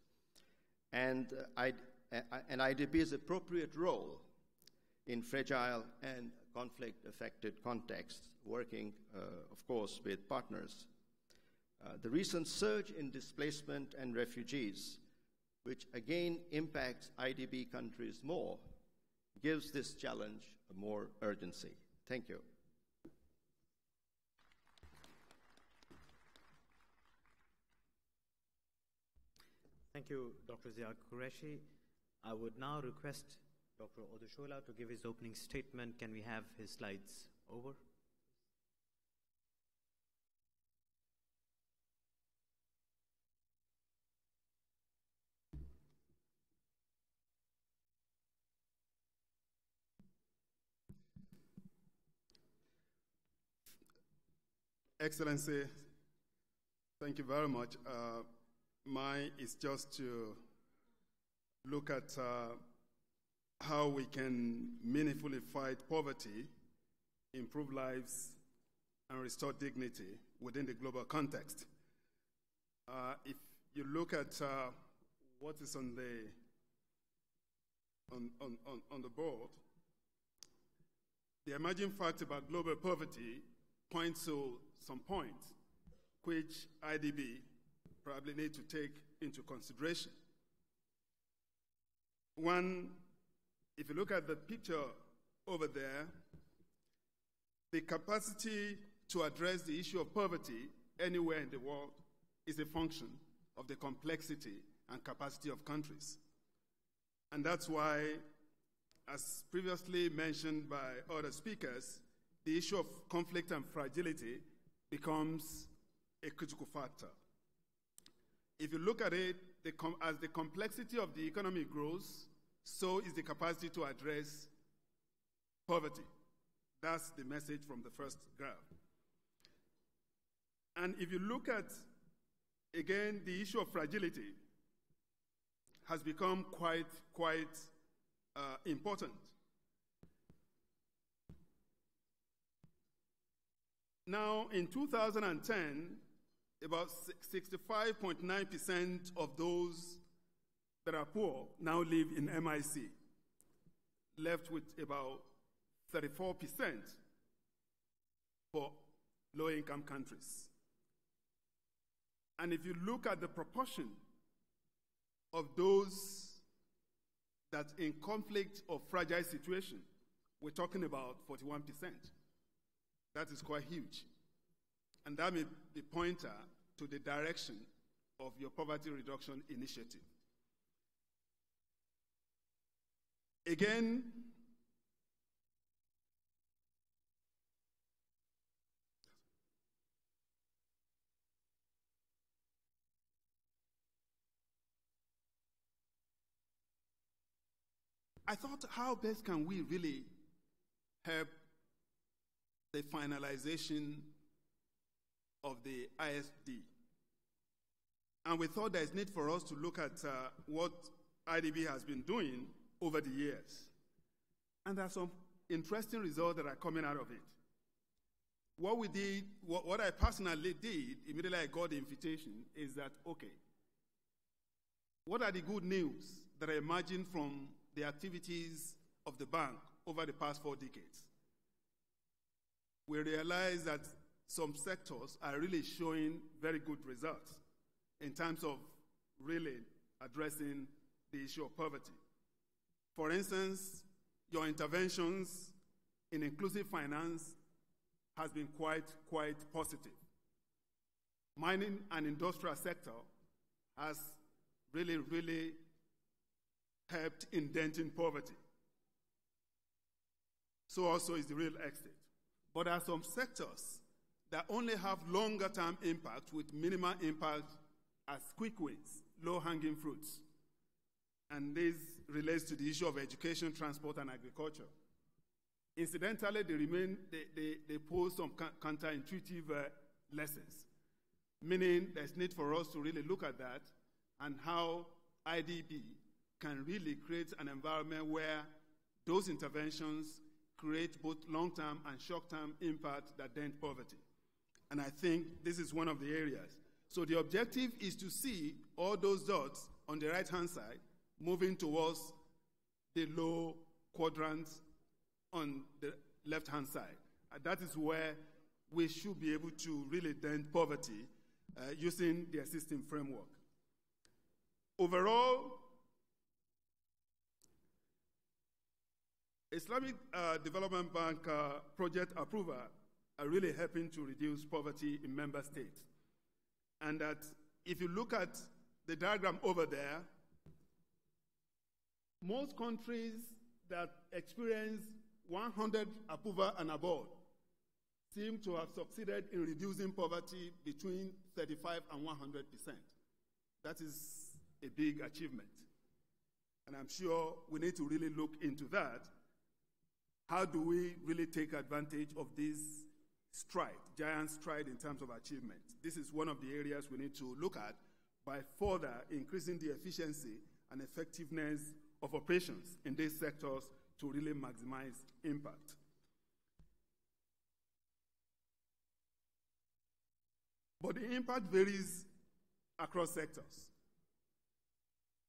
and IDB's appropriate role in fragile and conflict-affected contexts, working, of course, with partners. The recent surge in displacement and refugees, which again impacts IDB countries more, gives this challenge more urgency. Thank you. Thank you, Dr. Zia Qureshi. I would now request Dr. Odushola to give his opening statement. Can we have his slides over? Excellency, thank you very much. Mine is just to look at how we can meaningfully fight poverty, improve lives, and restore dignity within the global context. If you look at what is on the board, the emerging fact about global poverty points to some points which IDB probably need to take into consideration. One, if you look at the picture over there, the capacity to address the issue of poverty anywhere in the world is a function of the complexity and capacity of countries. And that's why, as previously mentioned by other speakers, the issue of conflict and fragility becomes a critical factor. If you look at it, as the complexity of the economy grows, so is the capacity to address poverty. That's the message from the first graph. And if you look at, again, the issue of fragility has become quite important. Now, in 2010, about 65.9% of those that are poor now live in MIC, left with about 34% for low-income countries. And if you look at the proportion of those that's in conflict or fragile situation, we're talking about 41%. That is quite huge. And that may be a pointer to the direction of your poverty reduction initiative. Again, I thought, how best can we really help the finalization of the ISD? And we thought there's need for us to look at what IDB has been doing over the years. And there are some interesting results that are coming out of it. What we did, what I personally did, immediately I got the invitation, is that, okay, what are the good news that are emerging from the activities of the bank over the past 4 decades? We realize that some sectors are really showing very good results in terms of really addressing the issue of poverty. For instance, your interventions in inclusive finance has been quite positive. Mining and industrial sector has really helped in denting poverty. So also is the real estate. But there are some sectors that only have longer-term impact with minimal impact as quick wins, low-hanging fruits. And this relates to the issue of education, transport, and agriculture. Incidentally, they pose some counterintuitive lessons, meaning there's need for us to really look at that and how IDP can really create an environment where those interventions create both long-term and short-term impact that dent poverty. And I think this is one of the areas. So the objective is to see all those dots on the right-hand side moving towards the low quadrants on the left-hand side. And that is where we should be able to really dent poverty using the existing framework. Overall, Islamic Development Bank project approval are really helping to reduce poverty in member states. And that if you look at the diagram over there, most countries that experience 100 approval and above seem to have succeeded in reducing poverty between 35 and 100%. That is a big achievement. And I'm sure we need to really look into that. How do we really take advantage of this stride, giant stride in terms of achievement? This is one of the areas we need to look at by further increasing the efficiency and effectiveness of operations in these sectors to really maximize impact. But the impact varies across sectors.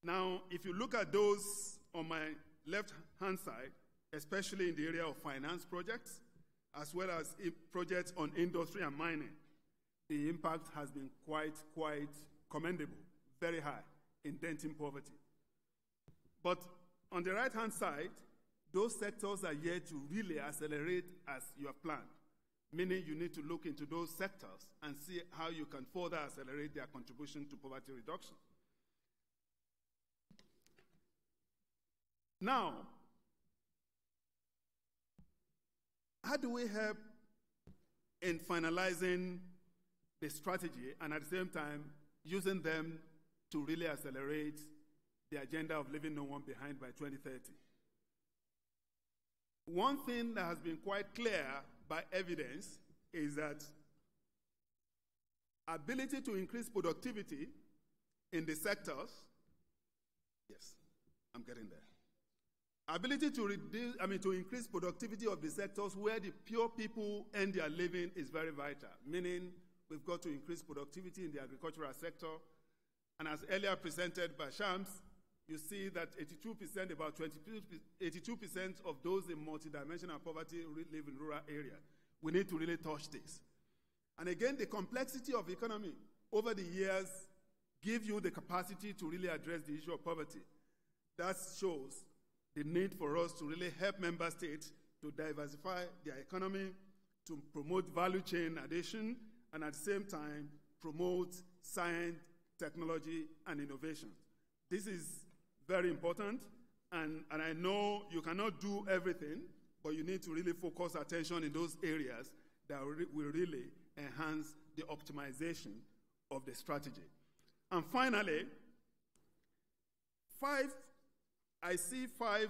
Now, if you look at those on my left-hand side, especially in the area of finance projects, as well as projects on industry and mining, the impact has been quite commendable, very high in denting poverty. But on the right-hand side, those sectors are yet to really accelerate as you have planned, meaning you need to look into those sectors and see how you can further accelerate their contribution to poverty reduction. Now, how do we help in finalizing the strategy and at the same time using them to really accelerate the agenda of leaving no one behind by 2030? One thing that has been quite clear by evidence is that ability to increase productivity in the sectors, yes, I'm getting there. Ability to increase productivity of the sectors where the pure people earn their living is very vital, meaning we've got to increase productivity in the agricultural sector. And as earlier presented by Shams, you see that 82%, about 82% of those in multidimensional poverty live in rural areas. We need to really touch this. And again, the complexity of the economy over the years give you the capacity to really address the issue of poverty. That shows the need for us to really help member states to diversify their economy, to promote value chain addition, and at the same time, promote science, technology, and innovation. This is very important, and I know you cannot do everything, but you need to really focus attention in those areas that will really enhance the optimization of the strategy. And finally, I see 5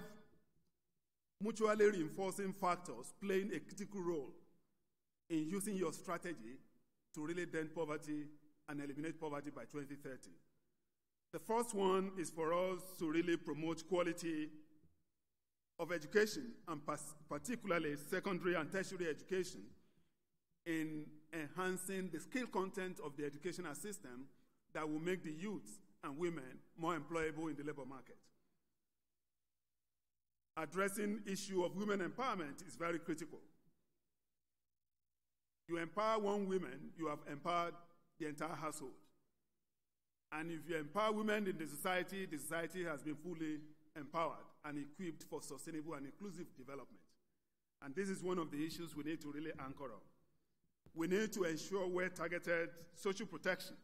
mutually reinforcing factors playing a critical role in using your strategy to really dent poverty and eliminate poverty by 2030. The first one is for us to really promote quality of education, and particularly secondary and tertiary education, in enhancing the skill content of the educational system that will make the youth and women more employable in the labor market. Addressing issue of women empowerment is very critical. You empower one woman, you have empowered the entire household. And if you empower women in the society has been fully empowered and equipped for sustainable and inclusive development. And this is one of the issues we need to really anchor on. We need to ensure well-targeted social protection,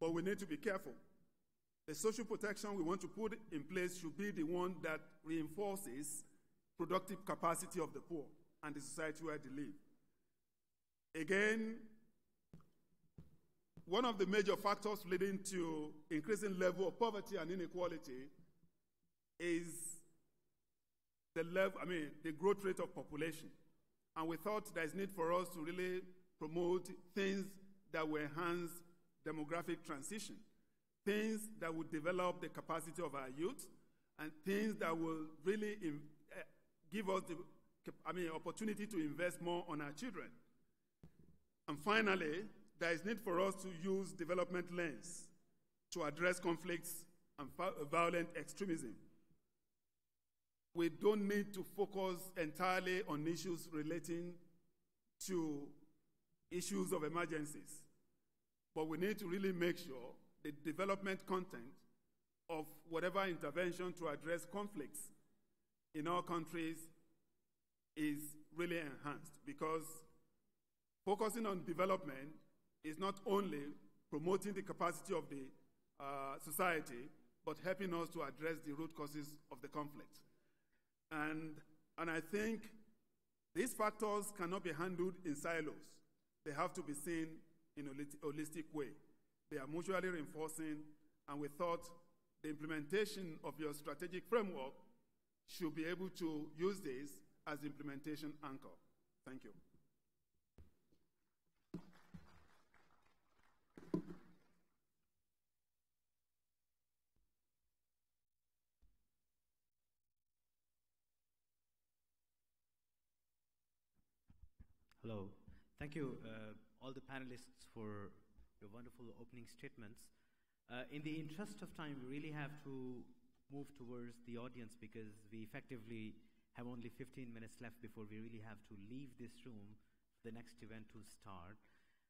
but we need to be careful. The social protection we want to put in place should be the one that reinforces productive capacity of the poor. and the society where they live. Again, one of the major factors leading to increasing level of poverty and inequality is the growth rate of population. And we thought there is need for us to really promote things that will enhance demographic transition, things that would develop the capacity of our youth, and things that will really give us the opportunity to invest more on our children. And finally, there is need for us to use development lens to address conflicts and violent extremism. We don't need to focus entirely on issues relating to issues of emergencies, but we need to really make sure the development content of whatever intervention to address conflicts in our countries is really enhanced, because focusing on development is not only promoting the capacity of the society, but helping us to address the root causes of the conflict. And I think these factors cannot be handled in silos. They have to be seen in a holistic way. They are mutually reinforcing, and we thought the implementation of your strategic framework should be able to use this as the implementation anchor. Thank you. Hello. Thank you, all the panelists, for your wonderful opening statements. In the interest of time, we really have to move towards the audience, because we effectively have only 15 minutes left before we really have to leave this room for the next event to start.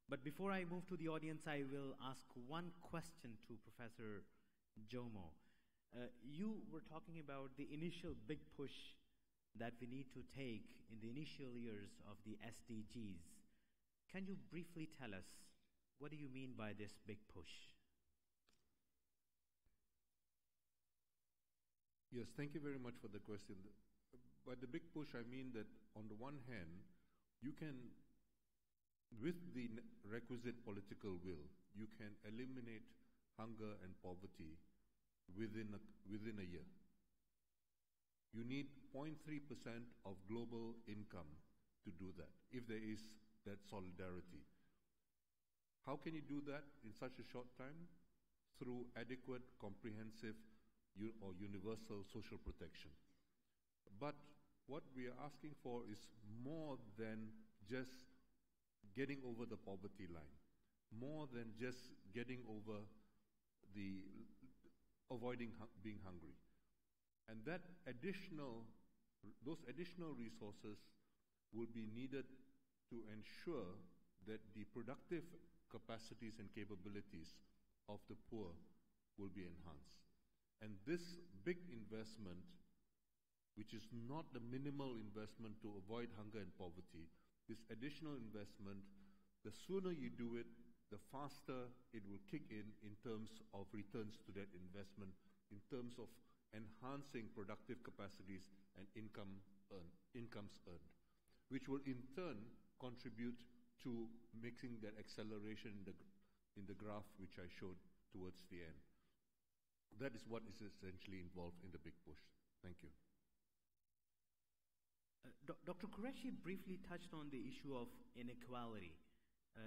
But before I move to the audience, I will ask one question to Professor Jomo. You were talking about the initial big push that we need to take in the initial years of the SDGs. Can you briefly tell us, what do you mean by this big push? Yes, thank you very much for the question. By the big push, I mean that on the one hand, you can, with the requisite political will, you can eliminate hunger and poverty within a year. You need 0.3% of global income to do that, if there is that solidarity. How can you do that in such a short time? Through adequate, comprehensive, or universal social protection. But what we are asking for is more than just getting over the poverty line, more than just getting over the avoiding being hungry. And those additional resources will be needed to ensure that the productive capacities and capabilities of the poor will be enhanced. And this big investment, which is not the minimal investment to avoid hunger and poverty, this additional investment, the sooner you do it, the faster it will kick in terms of returns to that investment, in terms of enhancing productive capacities and incomes earned, which will in turn contribute to making that acceleration in the graph which I showed towards the end. That is what is essentially involved in the big push. Thank you. Dr. Qureshi briefly touched on the issue of inequality,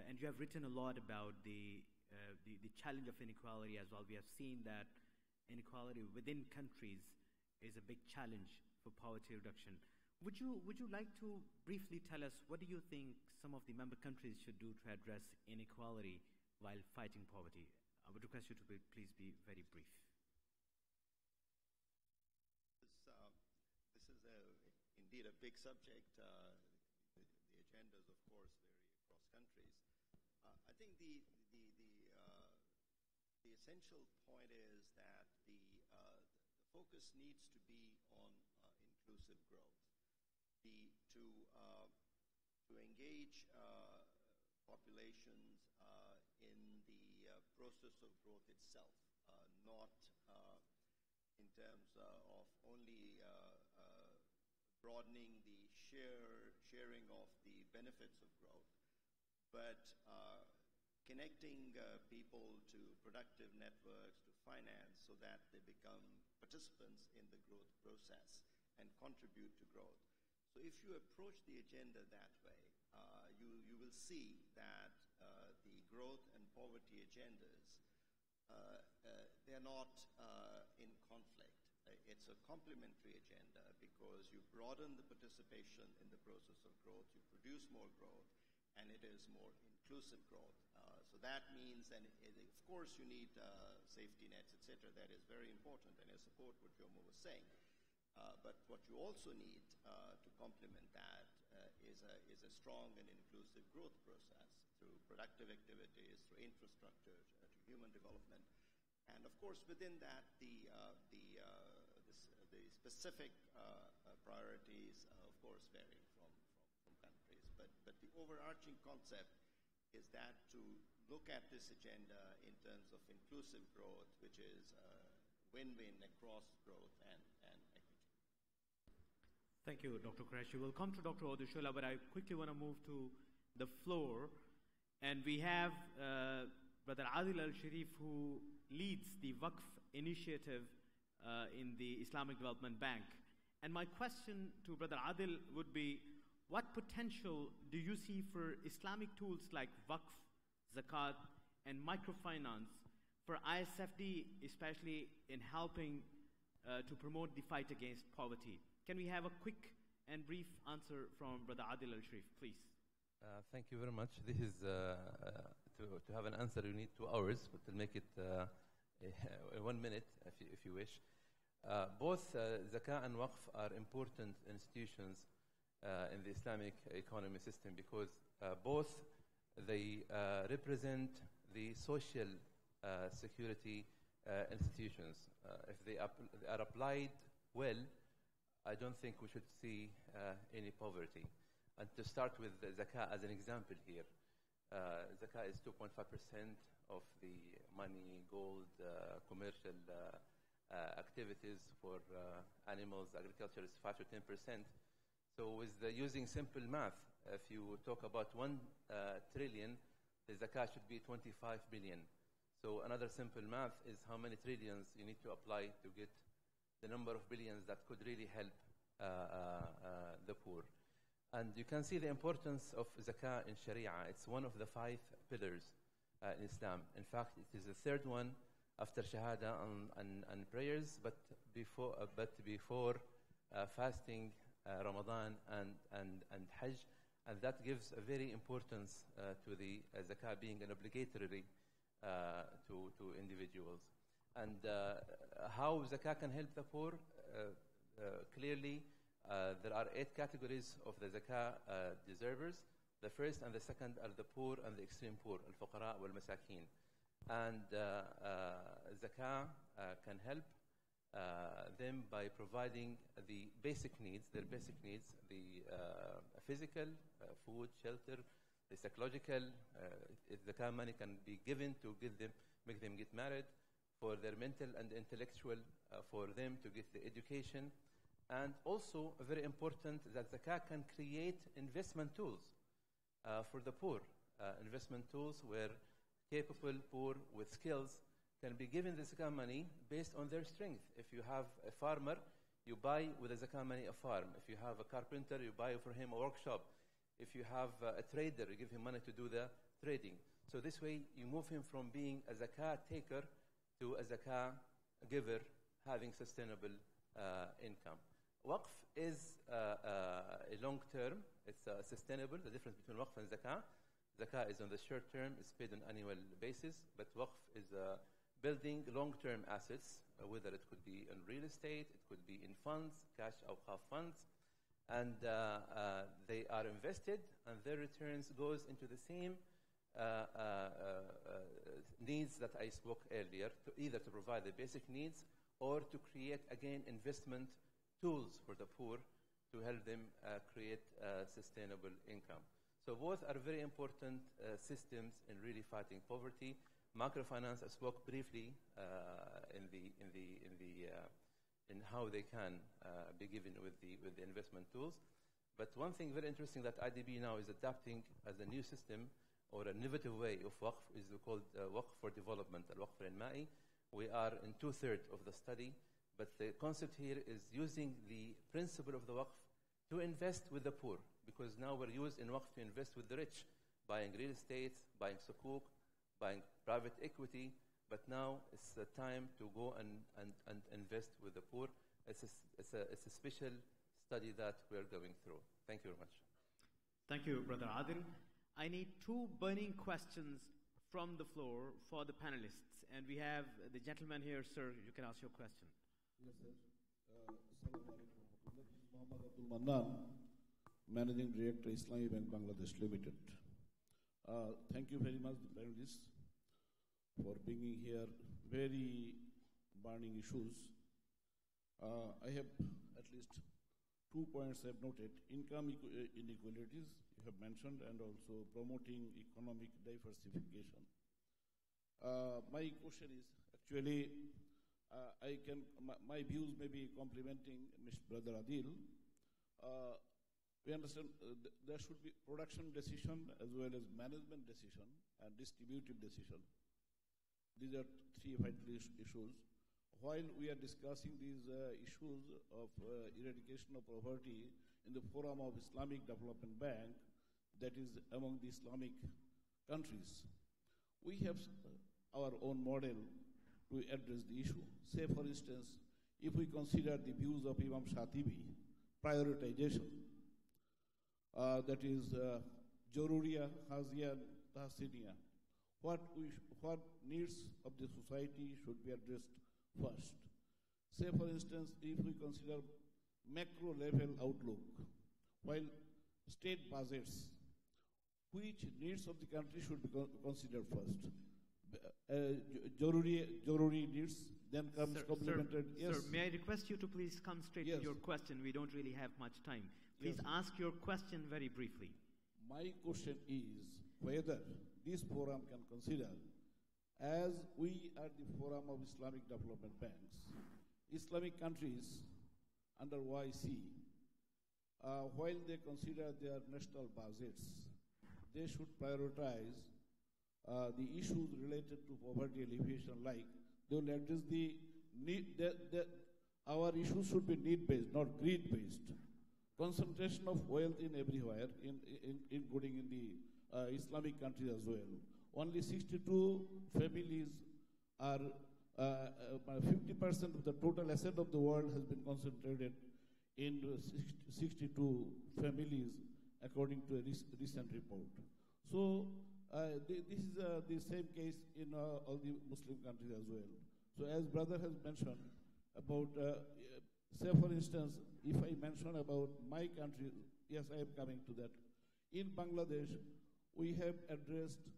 and you have written a lot about the challenge of inequality as well. We have seen that inequality within countries is a big challenge for poverty reduction. Would you like to briefly tell us, what do you think some of the member countries should do to address inequality while fighting poverty? I would request you to please be very brief. This is indeed a big subject. The agendas, of course, vary across countries. I think the essential point is that the focus needs to be on inclusive growth. To engage populations in the process of growth itself, not in terms of only broadening the sharing of the benefits of growth, but connecting people to productive networks, to finance, so that they become participants in the growth process and contribute to growth. So if you approach the agenda that way, you will see that the growth and poverty agendas, they're not in conflict. It's a complementary agenda because you broaden the participation in the process of growth, you produce more growth, and it is more inclusive growth. So that means, and of course you need safety nets, etc. That is very important, and I support what Jomo was saying. But what you also need to complement that is a strong and inclusive growth process through productive activities, through infrastructure, to human development. And of course, within that, the specific priorities, of course, vary from countries. But the overarching concept is that to look at this agenda in terms of inclusive growth, which is win-win across growth and equity. Thank you, Dr. Qureshi. We'll come to Dr. Odushola, but I quickly want to move to the floor. And we have Brother Adil Al-Sharif, who leads the Waqf initiative in the Islamic Development Bank. And my question to Brother Adil would be, what potential do you see for Islamic tools like Waqf, Zakat, and microfinance for ISFD, especially in helping to promote the fight against poverty? Can we have a quick and brief answer from Brother Adil Al-Sharif, please? Thank you very much. This is, to have an answer, you need 2 hours, but we'll make it 1 minute, if you wish. Both Zakah and Waqf are important institutions in the Islamic economy system because both they represent the social security institutions. If they are applied well, I don't think we should see any poverty. And to start with Zakah as an example here, Zakah is 2.5% of the money, gold, commercial activities for animals, agriculture is 5 to 10%. So with using simple math, if you talk about 1 trillion, the Zakah should be 25 billion. So another simple math is how many trillions you need to apply to get the number of billions that could really help the poor. And you can see the importance of Zakah in Sharia. It's one of the 5 pillars in Islam. In fact, it is the 3rd one after Shahada and prayers, but before fasting, Ramadan and Hajj. And that gives a very importance to the Zakah being an obligatory to individuals. And how Zakah can help the poor? Clearly, there are 8 categories of the Zakah deservers. The first and the second are the poor and the extreme poor, al-fuqara wal-masakin. And Zakah can help them by providing the basic needs, their basic needs, the physical, food, shelter, the psychological. Zakah money can be given to make them get married, for their mental and intellectual, for them to get the education. And also, very important, that Zakah can create investment tools for the poor. Investment tools where capable poor with skills can be given the Zakah money based on their strength. If you have a farmer, you buy with the Zakah money a farm. If you have a carpenter, you buy for him a workshop. If you have a trader, you give him money to do the trading. So this way, you move him from being a Zakah taker to a Zakah giver, having sustainable income. Waqf is a long term, it's sustainable. The difference between Waqf and Zakah. Zakah is on the short term, it's paid on annual basis, but Waqf is building long-term assets, whether it could be in real estate, it could be in funds, cash awqaf funds, and they are invested, and their returns goes into the same needs that I spoke earlier, either to provide the basic needs or to create, again, investment tools for the poor to help them create sustainable income. So both are very important systems in really fighting poverty. Microfinance, I spoke briefly in the in how they can be given with the investment tools. But one thing very interesting that IDB now is adapting as a new system or an innovative way of waqf is called waqf for development, al-waqf al-ma'i. We are in 2/3 of the study, but the concept here is using the principle of the waqf to invest with the poor, because now we're used in waqf to invest with the rich, buying real estate, buying sukuk, buying private equity, but now it's the time to go and invest with the poor. It's a special study that we're going through. Thank you very much. Thank you, Brother Adil. I need 2 burning questions from the floor for the panelists. And we have the gentleman here, sir. You can ask your question. Yes, sir. Muhammad Abdul Mannan, Managing Director, Islamic Bank Bangladesh Limited. Thank you very much, panelists, for bringing here very burning issues. I have at least 2 points I have noted. Income inequalities, you have mentioned, and also promoting economic diversification. My question is, actually, my views may be complementing Mr. Brother Adil. We understand there should be production decision as well as management decision and distributive decision. These are 3 vital issues. While we are discussing these issues of eradication of poverty in the forum of Islamic Development Bank, that is among the Islamic countries, we have our own model to address the issue. Say, for instance, if we consider the views of Imam Shatibi, prioritization, that is Joruriya, Haziya, Tahsiniya, what needs of the society should be addressed first. Say, for instance, if we consider macro-level outlook, while state budgets, which needs of the country should be considered first? Joruri needs, then comes complemented. Yes. Sir, may I request you to please come straight to your question? We don't really have much time. Please ask your question very briefly. My question is whether this forum can consider, as we are the forum of Islamic Development Banks, Islamic countries under YC, while they consider their national budgets, they should prioritize the issues related to poverty alleviation, like they will address the need, our issues should be need-based, not greed-based. Concentration of wealth in everywhere, including in the Islamic countries as well. Only 62 families are, 50% of the total asset of the world has been concentrated in 62 families, according to a recent report. So this is the same case in all the Muslim countries as well. So as brother has mentioned about, say for instance, if I mention about my country, yes, I am coming to that. In Bangladesh, we have addressed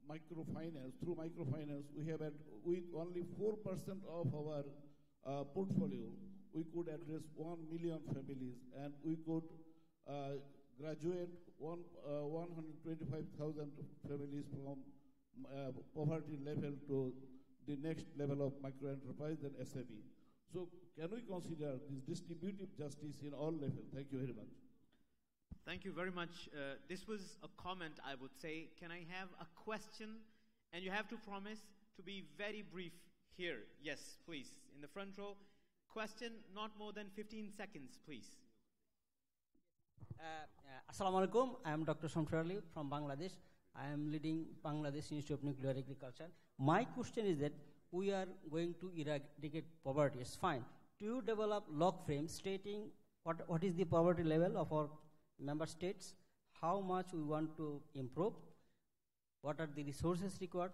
microfinance. Through microfinance, we have with only 4% of our portfolio, we could address 1 million families, and we could graduate 125,000 families from poverty level to the next level of microenterprise and SME. So can we consider this distributive justice in all levels? Thank you very much. Thank you very much. This was a comment, I would say. Can I have a question? And you have to promise to be very brief here. Yes, please. In the front row. Question, not more than 15 seconds, please. Assalamu alaikum. I am Dr. Shamsharali from Bangladesh. I am leading Bangladesh Institute of Nuclear Agriculture. My question is that we are going to eradicate poverty. It's fine. Do you develop log frames stating what is the poverty level of our member states, how much we want to improve, what are the resources required,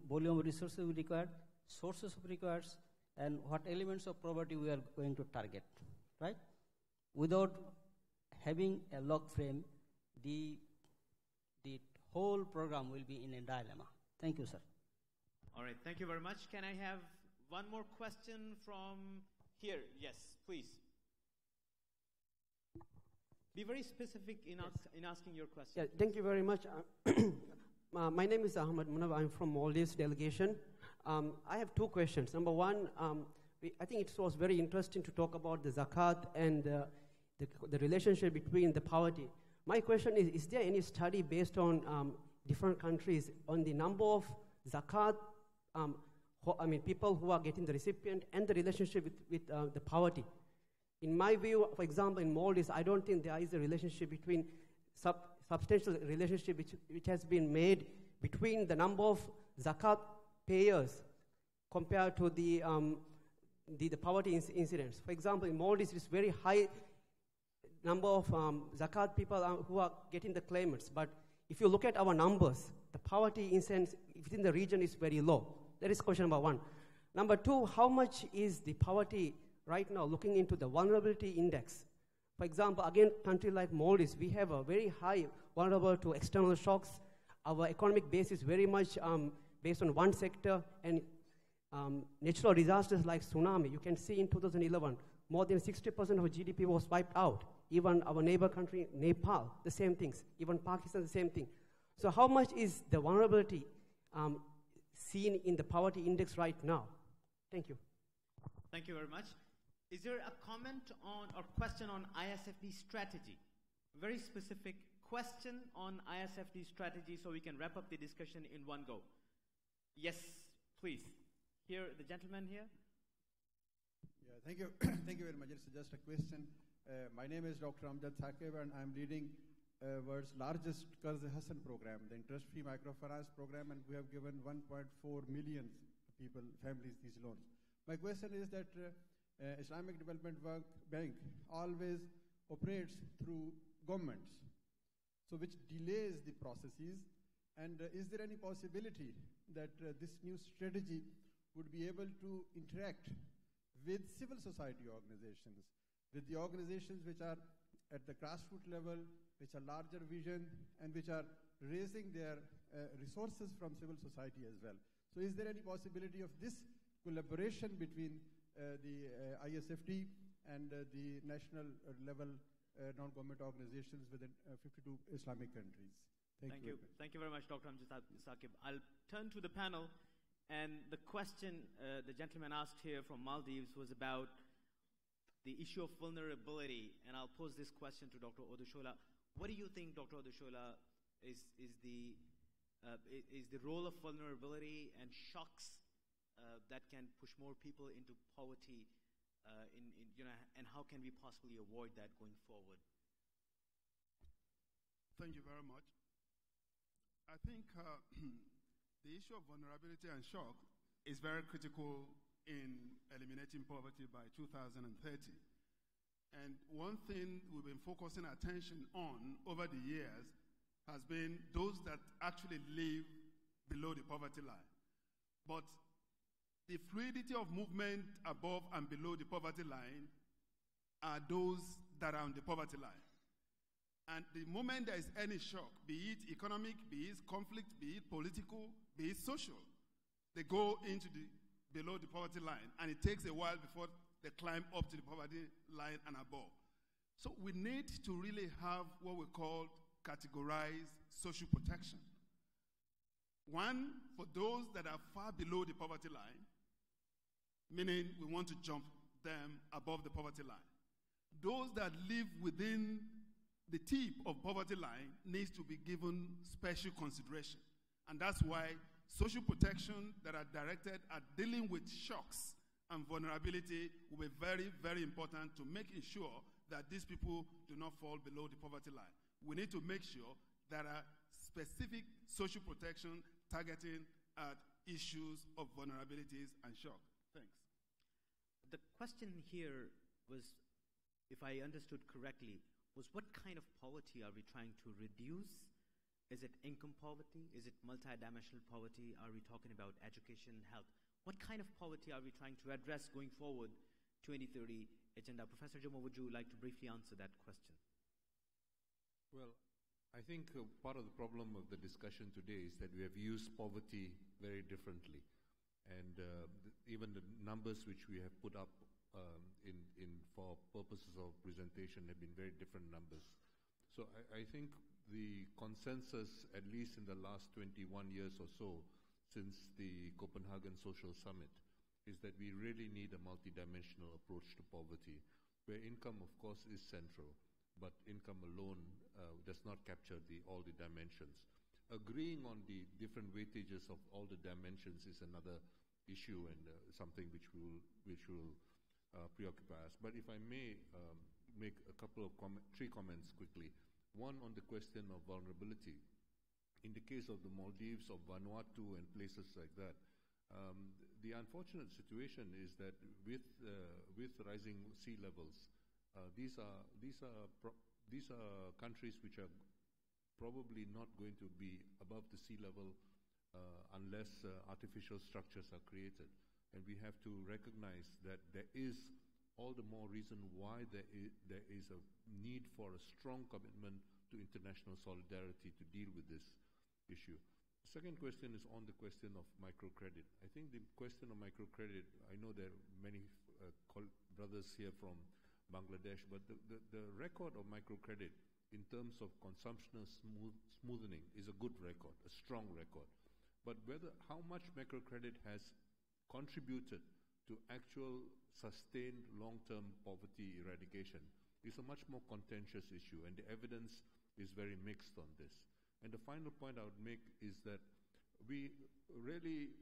volume of resources we require, sources of requires, and what elements of poverty we are going to target, right? Without having a log frame, the whole program will be in a dilemma. Thank you, sir. All right, thank you very much. Can I have one more question from here? Yes, please. Be very specific in asking your question. Yeah, thank you very much. My name is Ahmad Munab. I'm from Maldives delegation. I have 2 questions. Number one, I think it was very interesting to talk about the zakat and the relationship between the poverty. My question is there any study based on different countries on the number of zakat, people who are getting the recipient and the relationship with the poverty? In my view, for example, in Maldives, I don't think there is a relationship between substantial relationship which has been made between the number of zakat payers compared to the poverty incidents. For example, in Maldives, it's very high number of zakat people who are getting the claimants. But if you look at our numbers, the poverty incidence within the region is very low. That is question number one. Number two, how much is the poverty right now looking into the vulnerability index? For example, again, country like Maldives, we have a very high vulnerable to external shocks. Our economic base is very much based on one sector, and natural disasters like tsunami, you can see in 2011, more than 60% of GDP was wiped out. Even our neighbor country, Nepal, the same things. Even Pakistan, the same thing. So how much is the vulnerability seen in the poverty index right now? Thank you. Thank you very much. Is there a comment on or question on ISFD strategy? A very specific question on ISFD strategy so we can wrap up the discussion in one go. Yes, please. Here, the gentleman here. Yeah, thank you. Thank you very much. It's just a question. My name is Dr. Amjad Thaqib, and I'm leading world's largest Qarz Hasan program, the interest-free microfinance program, and we have given 1.4 million people, families, these loans. My question is that Islamic Development Bank always operates through governments, so which delays the processes. And is there any possibility that this new strategy would be able to interact with civil society organizations, with the organizations which are at the grassroots level, which are larger vision, and which are raising their resources from civil society as well? So is there any possibility of this collaboration between the ISFD and the national level non-government organizations within 52 Islamic countries? Thank you. Thank you very much, Dr. Amjad Thaqib. I'll turn to the panel, and the question the gentleman asked here from Maldives was about the issue of vulnerability, and I'll pose this question to Dr. Odushola. What do you think, Dr. Odushola, is the role of vulnerability and shocks that can push more people into poverty, and how can we possibly avoid that going forward? Thank you very much. I think the issue of vulnerability and shock is very critical in eliminating poverty by 2030. And one thing we've been focusing attention on over the years has been those that actually live below the poverty line. But the fluidity of movement above and below the poverty line are those that are on the poverty line. And the moment there is any shock, be it economic, be it conflict, be it political, be it social, they go into the below the poverty line, and it takes a while before they climb up to the poverty line and above. So we need to really have what we call categorized social protection. One, for those that are far below the poverty line, meaning we want to jump them above the poverty line. Those that live within the tip of poverty line needs to be given special consideration. And that's why social protection that are directed at dealing with shocks and vulnerability will be very, very important to making sure that these people do not fall below the poverty line. We need to make sure there are specific social protection targeting at issues of vulnerabilities and shock. Thanks. The question here was, if I understood correctly, was what kind of poverty are we trying to reduce? Is it income poverty? Is it multidimensional poverty? Are we talking about education, health? What kind of poverty are we trying to address going forward, 2030 agenda? Professor Juma, would you like to briefly answer that question? Well, I think part of the problem of the discussion today is that we have used poverty very differently. And even the numbers which we have put up for purposes of presentation have been very different numbers. So I think the consensus, at least in the last 21 years or so, since the Copenhagen Social Summit, is that we really need a multidimensional approach to poverty, where income, of course, is central, but income alone does not capture all the dimensions. Agreeing on the different weightages of all the dimensions is another issue and something which will preoccupy us. But if I may make a couple of three comments quickly. One on the question of vulnerability. In the case of the Maldives, of Vanuatu, and places like that, the unfortunate situation is that with rising sea levels, these are countries which are probably not going to be above the sea level unless artificial structures are created. And we have to recognize that there is all the more reason why there is a need for a strong commitment to international solidarity to deal with this issue. The second question is on the question of microcredit. I think the question of microcredit, I know there are many brothers here from Bangladesh, but the record of microcredit in terms of consumption smoothening is a good record, a strong record. But how much microcredit has contributed to actual sustained long-term poverty eradication is a much more contentious issue, and the evidence is very mixed on this. And the final point I would make is that we really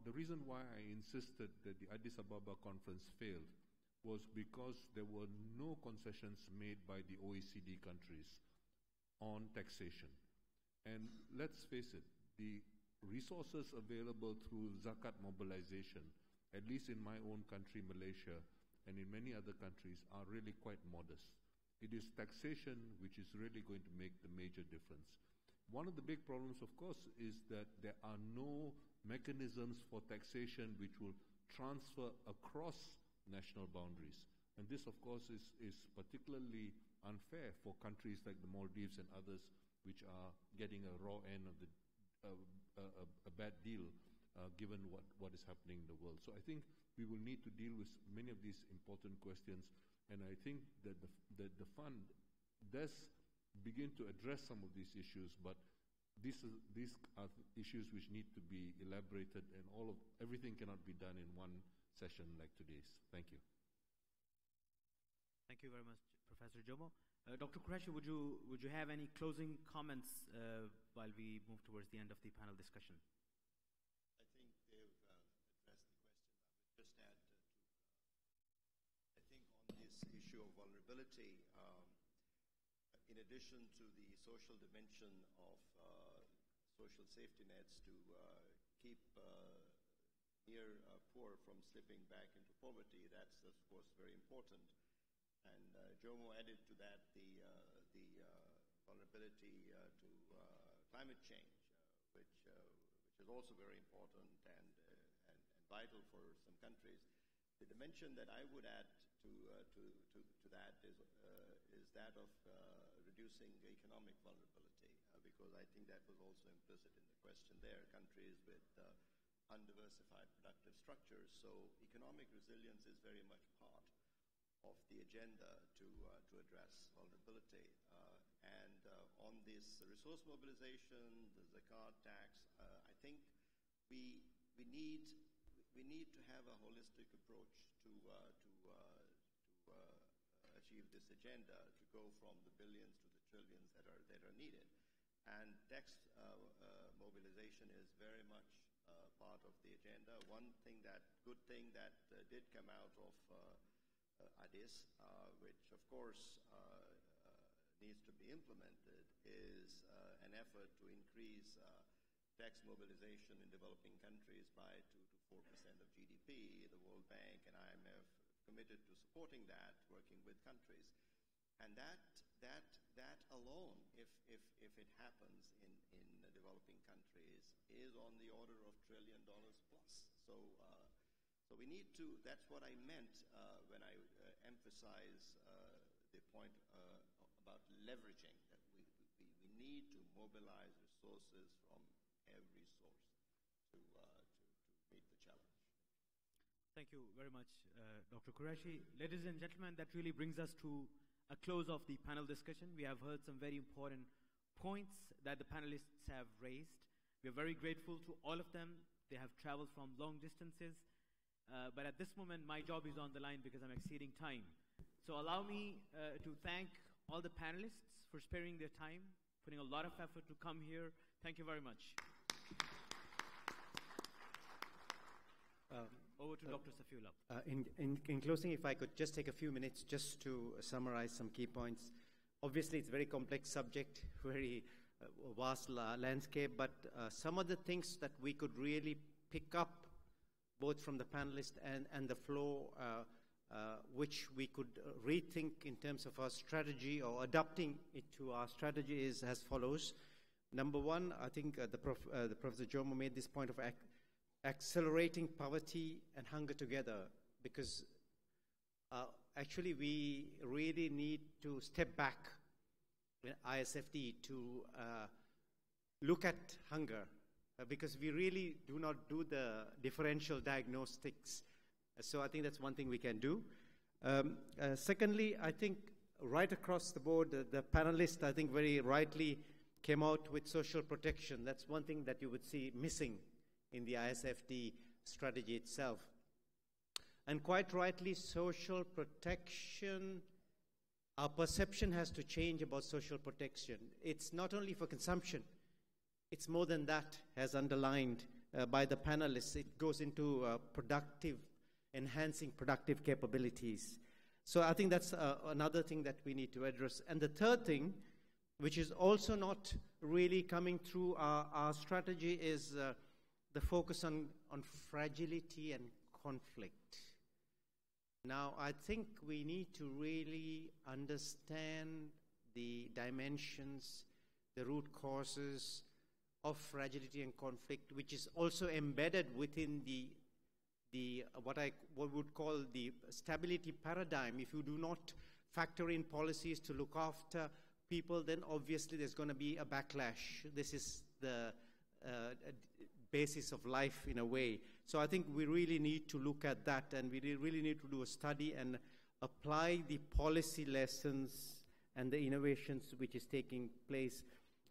the reason why I insisted that the Addis Ababa conference failed was because there were no concessions made by the OECD countries on taxation. And let's face it, the resources available through zakat mobilization, at least in my own country, Malaysia, and in many other countries, are really quite modest. It is taxation which is really going to make the major difference. One of the big problems, of course, is that there are no mechanisms for taxation which will transfer across national boundaries. And this, of course, is particularly unfair for countries like the Maldives and others which are getting a raw end of a bad deal given what is happening in the world. So I think we will need to deal with many of these important questions, and I think that the fund does begin to address some of these issues, but these are issues which need to be elaborated, and everything cannot be done in one session like today's. Thank you. Thank you very much, Professor Jomo. Dr. Qureshi, would you have any closing comments while we move towards the end of the panel discussion? I think they've addressed the question. I would just add I think on this issue of vulnerability, in addition to the social dimension of social safety nets to keep near poor from slipping back into poverty, that's of course very important. And Jomo added to that the vulnerability to climate change, which is also very important and vital for some countries. The dimension that I would add to that is that of reducing economic vulnerability, because I think that was also implicit in the question there. Countries with undiversified productive structures, so economic resilience is very much part of the agenda to address vulnerability. And on this resource mobilization, the zakat tax, I think we need to have a holistic approach to achieve this agenda, to go from the billions to the trillions that are needed. And tax mobilization is very much part of the agenda. One good thing that did come out of Addis, which of course needs to be implemented, is an effort to increase tax mobilization in developing countries by 2 to 4% of GDP. The World Bank and IMF committed to supporting that, working with countries. And that alone, if it happens in developing countries, is on the order of $1 trillion plus. So we need to, that's what I meant when I emphasize the point about leveraging, that we need to mobilize resources from every source to meet the challenge. Thank you very much, Dr. Qureshi. Ladies and gentlemen, that really brings us to a close of the panel discussion. We have heard some very important points that the panelists have raised. We are very grateful to all of them. They have traveled from long distances. but at this moment, my job is on the line because I'm exceeding time. So allow me to thank all the panelists for sparing their time, putting a lot of effort to come here. Thank you very much. Over to Dr. Safiullah. In closing, if I could just take a few minutes just to summarize some key points. Obviously, it's a very complex subject, very vast landscape, but some of the things that we could really pick up, both from the panelists and the floor, which we could rethink in terms of our strategy or adapting it to our strategy is as follows. Number one, I think the Professor Jomo made this point of accelerating poverty and hunger together, because actually we really need to step back in ISFD to look at hunger, because we really do not do the differential diagnostics. So I think that's one thing we can do. Secondly, I think right across the board, the panelists, I think very rightly came out with social protection. That's one thing that you would see missing in the ISFD strategy itself. And quite rightly, social protection, our perception has to change about social protection. It's not only for consumption, it's more than that, as underlined by the panelists. It goes into enhancing productive capabilities. So I think that's another thing that we need to address. And the third thing, which is also not really coming through our strategy, is the focus on fragility and conflict. Now, I think we need to really understand the dimensions, the root causes of fragility and conflict, which is also embedded within what would call the stability paradigm. If you do not factor in policies to look after people, then obviously there's going to be a backlash. This is the basis of life in a way. So I think we really need to look at that, and we really need to do a study and apply the policy lessons and the innovations which is taking place.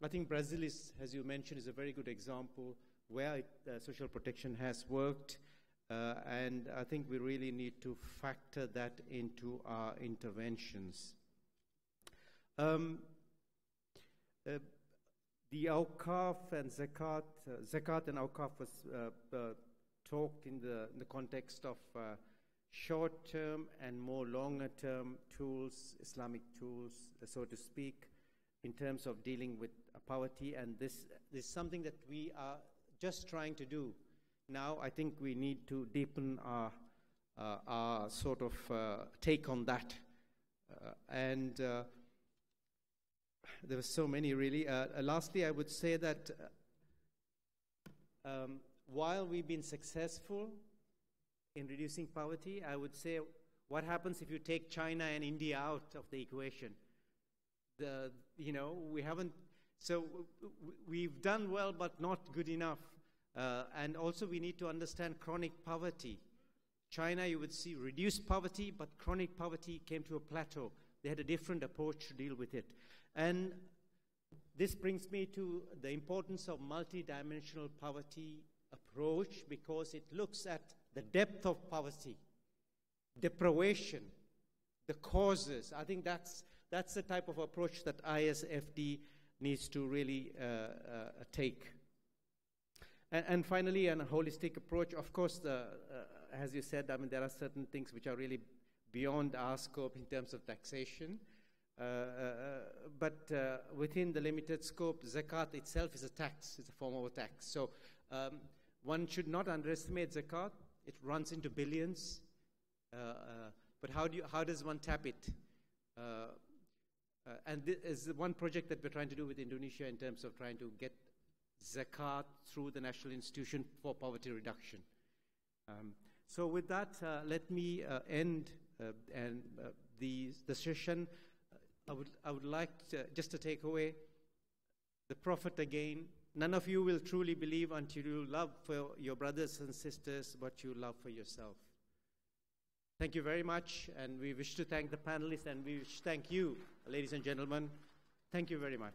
I think Brazil is, as you mentioned, is a very good example where social protection has worked, and I think we really need to factor that into our interventions. The awqaf and zakat, zakat and awqaf was talked in the context of short-term and more longer-term tools, Islamic tools, so to speak, in terms of dealing with poverty. And this is something that we are just trying to do. Now, I think we need to deepen our sort of take on that. There were so many, really. Lastly, I would say that while we've been successful in reducing poverty, I would say, what happens if you take China and India out of the equation? We haven't. So we've done well, but not good enough. And also, we need to understand chronic poverty. China, you would see reduced poverty, but chronic poverty came to a plateau. They had a different approach to deal with it. And this brings me to the importance of multidimensional poverty approach, because it looks at the depth of poverty, deprivation, the causes. I think that's the type of approach that ISFD needs to really take. And finally, a holistic approach. Of course, as you said, I mean, there are certain things which are really beyond our scope in terms of taxation. But within the limited scope, zakat itself is a tax. It's a form of a tax. So one should not underestimate zakat. It runs into billions. But how does one tap it? And this is one project that we're trying to do with Indonesia in terms of trying to get zakat through the National Institution for Poverty Reduction. So with that, let me end the session. I would like just to take away the Prophet again. None of you will truly believe until you love for your brothers and sisters what you love for yourself. Thank you very much, and we wish to thank the panelists, and we wish to thank you, ladies and gentlemen. Thank you very much.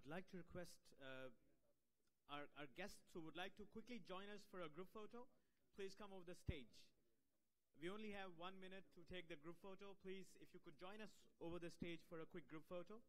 I'd like to request our guests who would like to quickly join us for a group photo, please come over the stage. We only have 1 minute to take the group photo. Please, if you could join us over the stage for a quick group photo.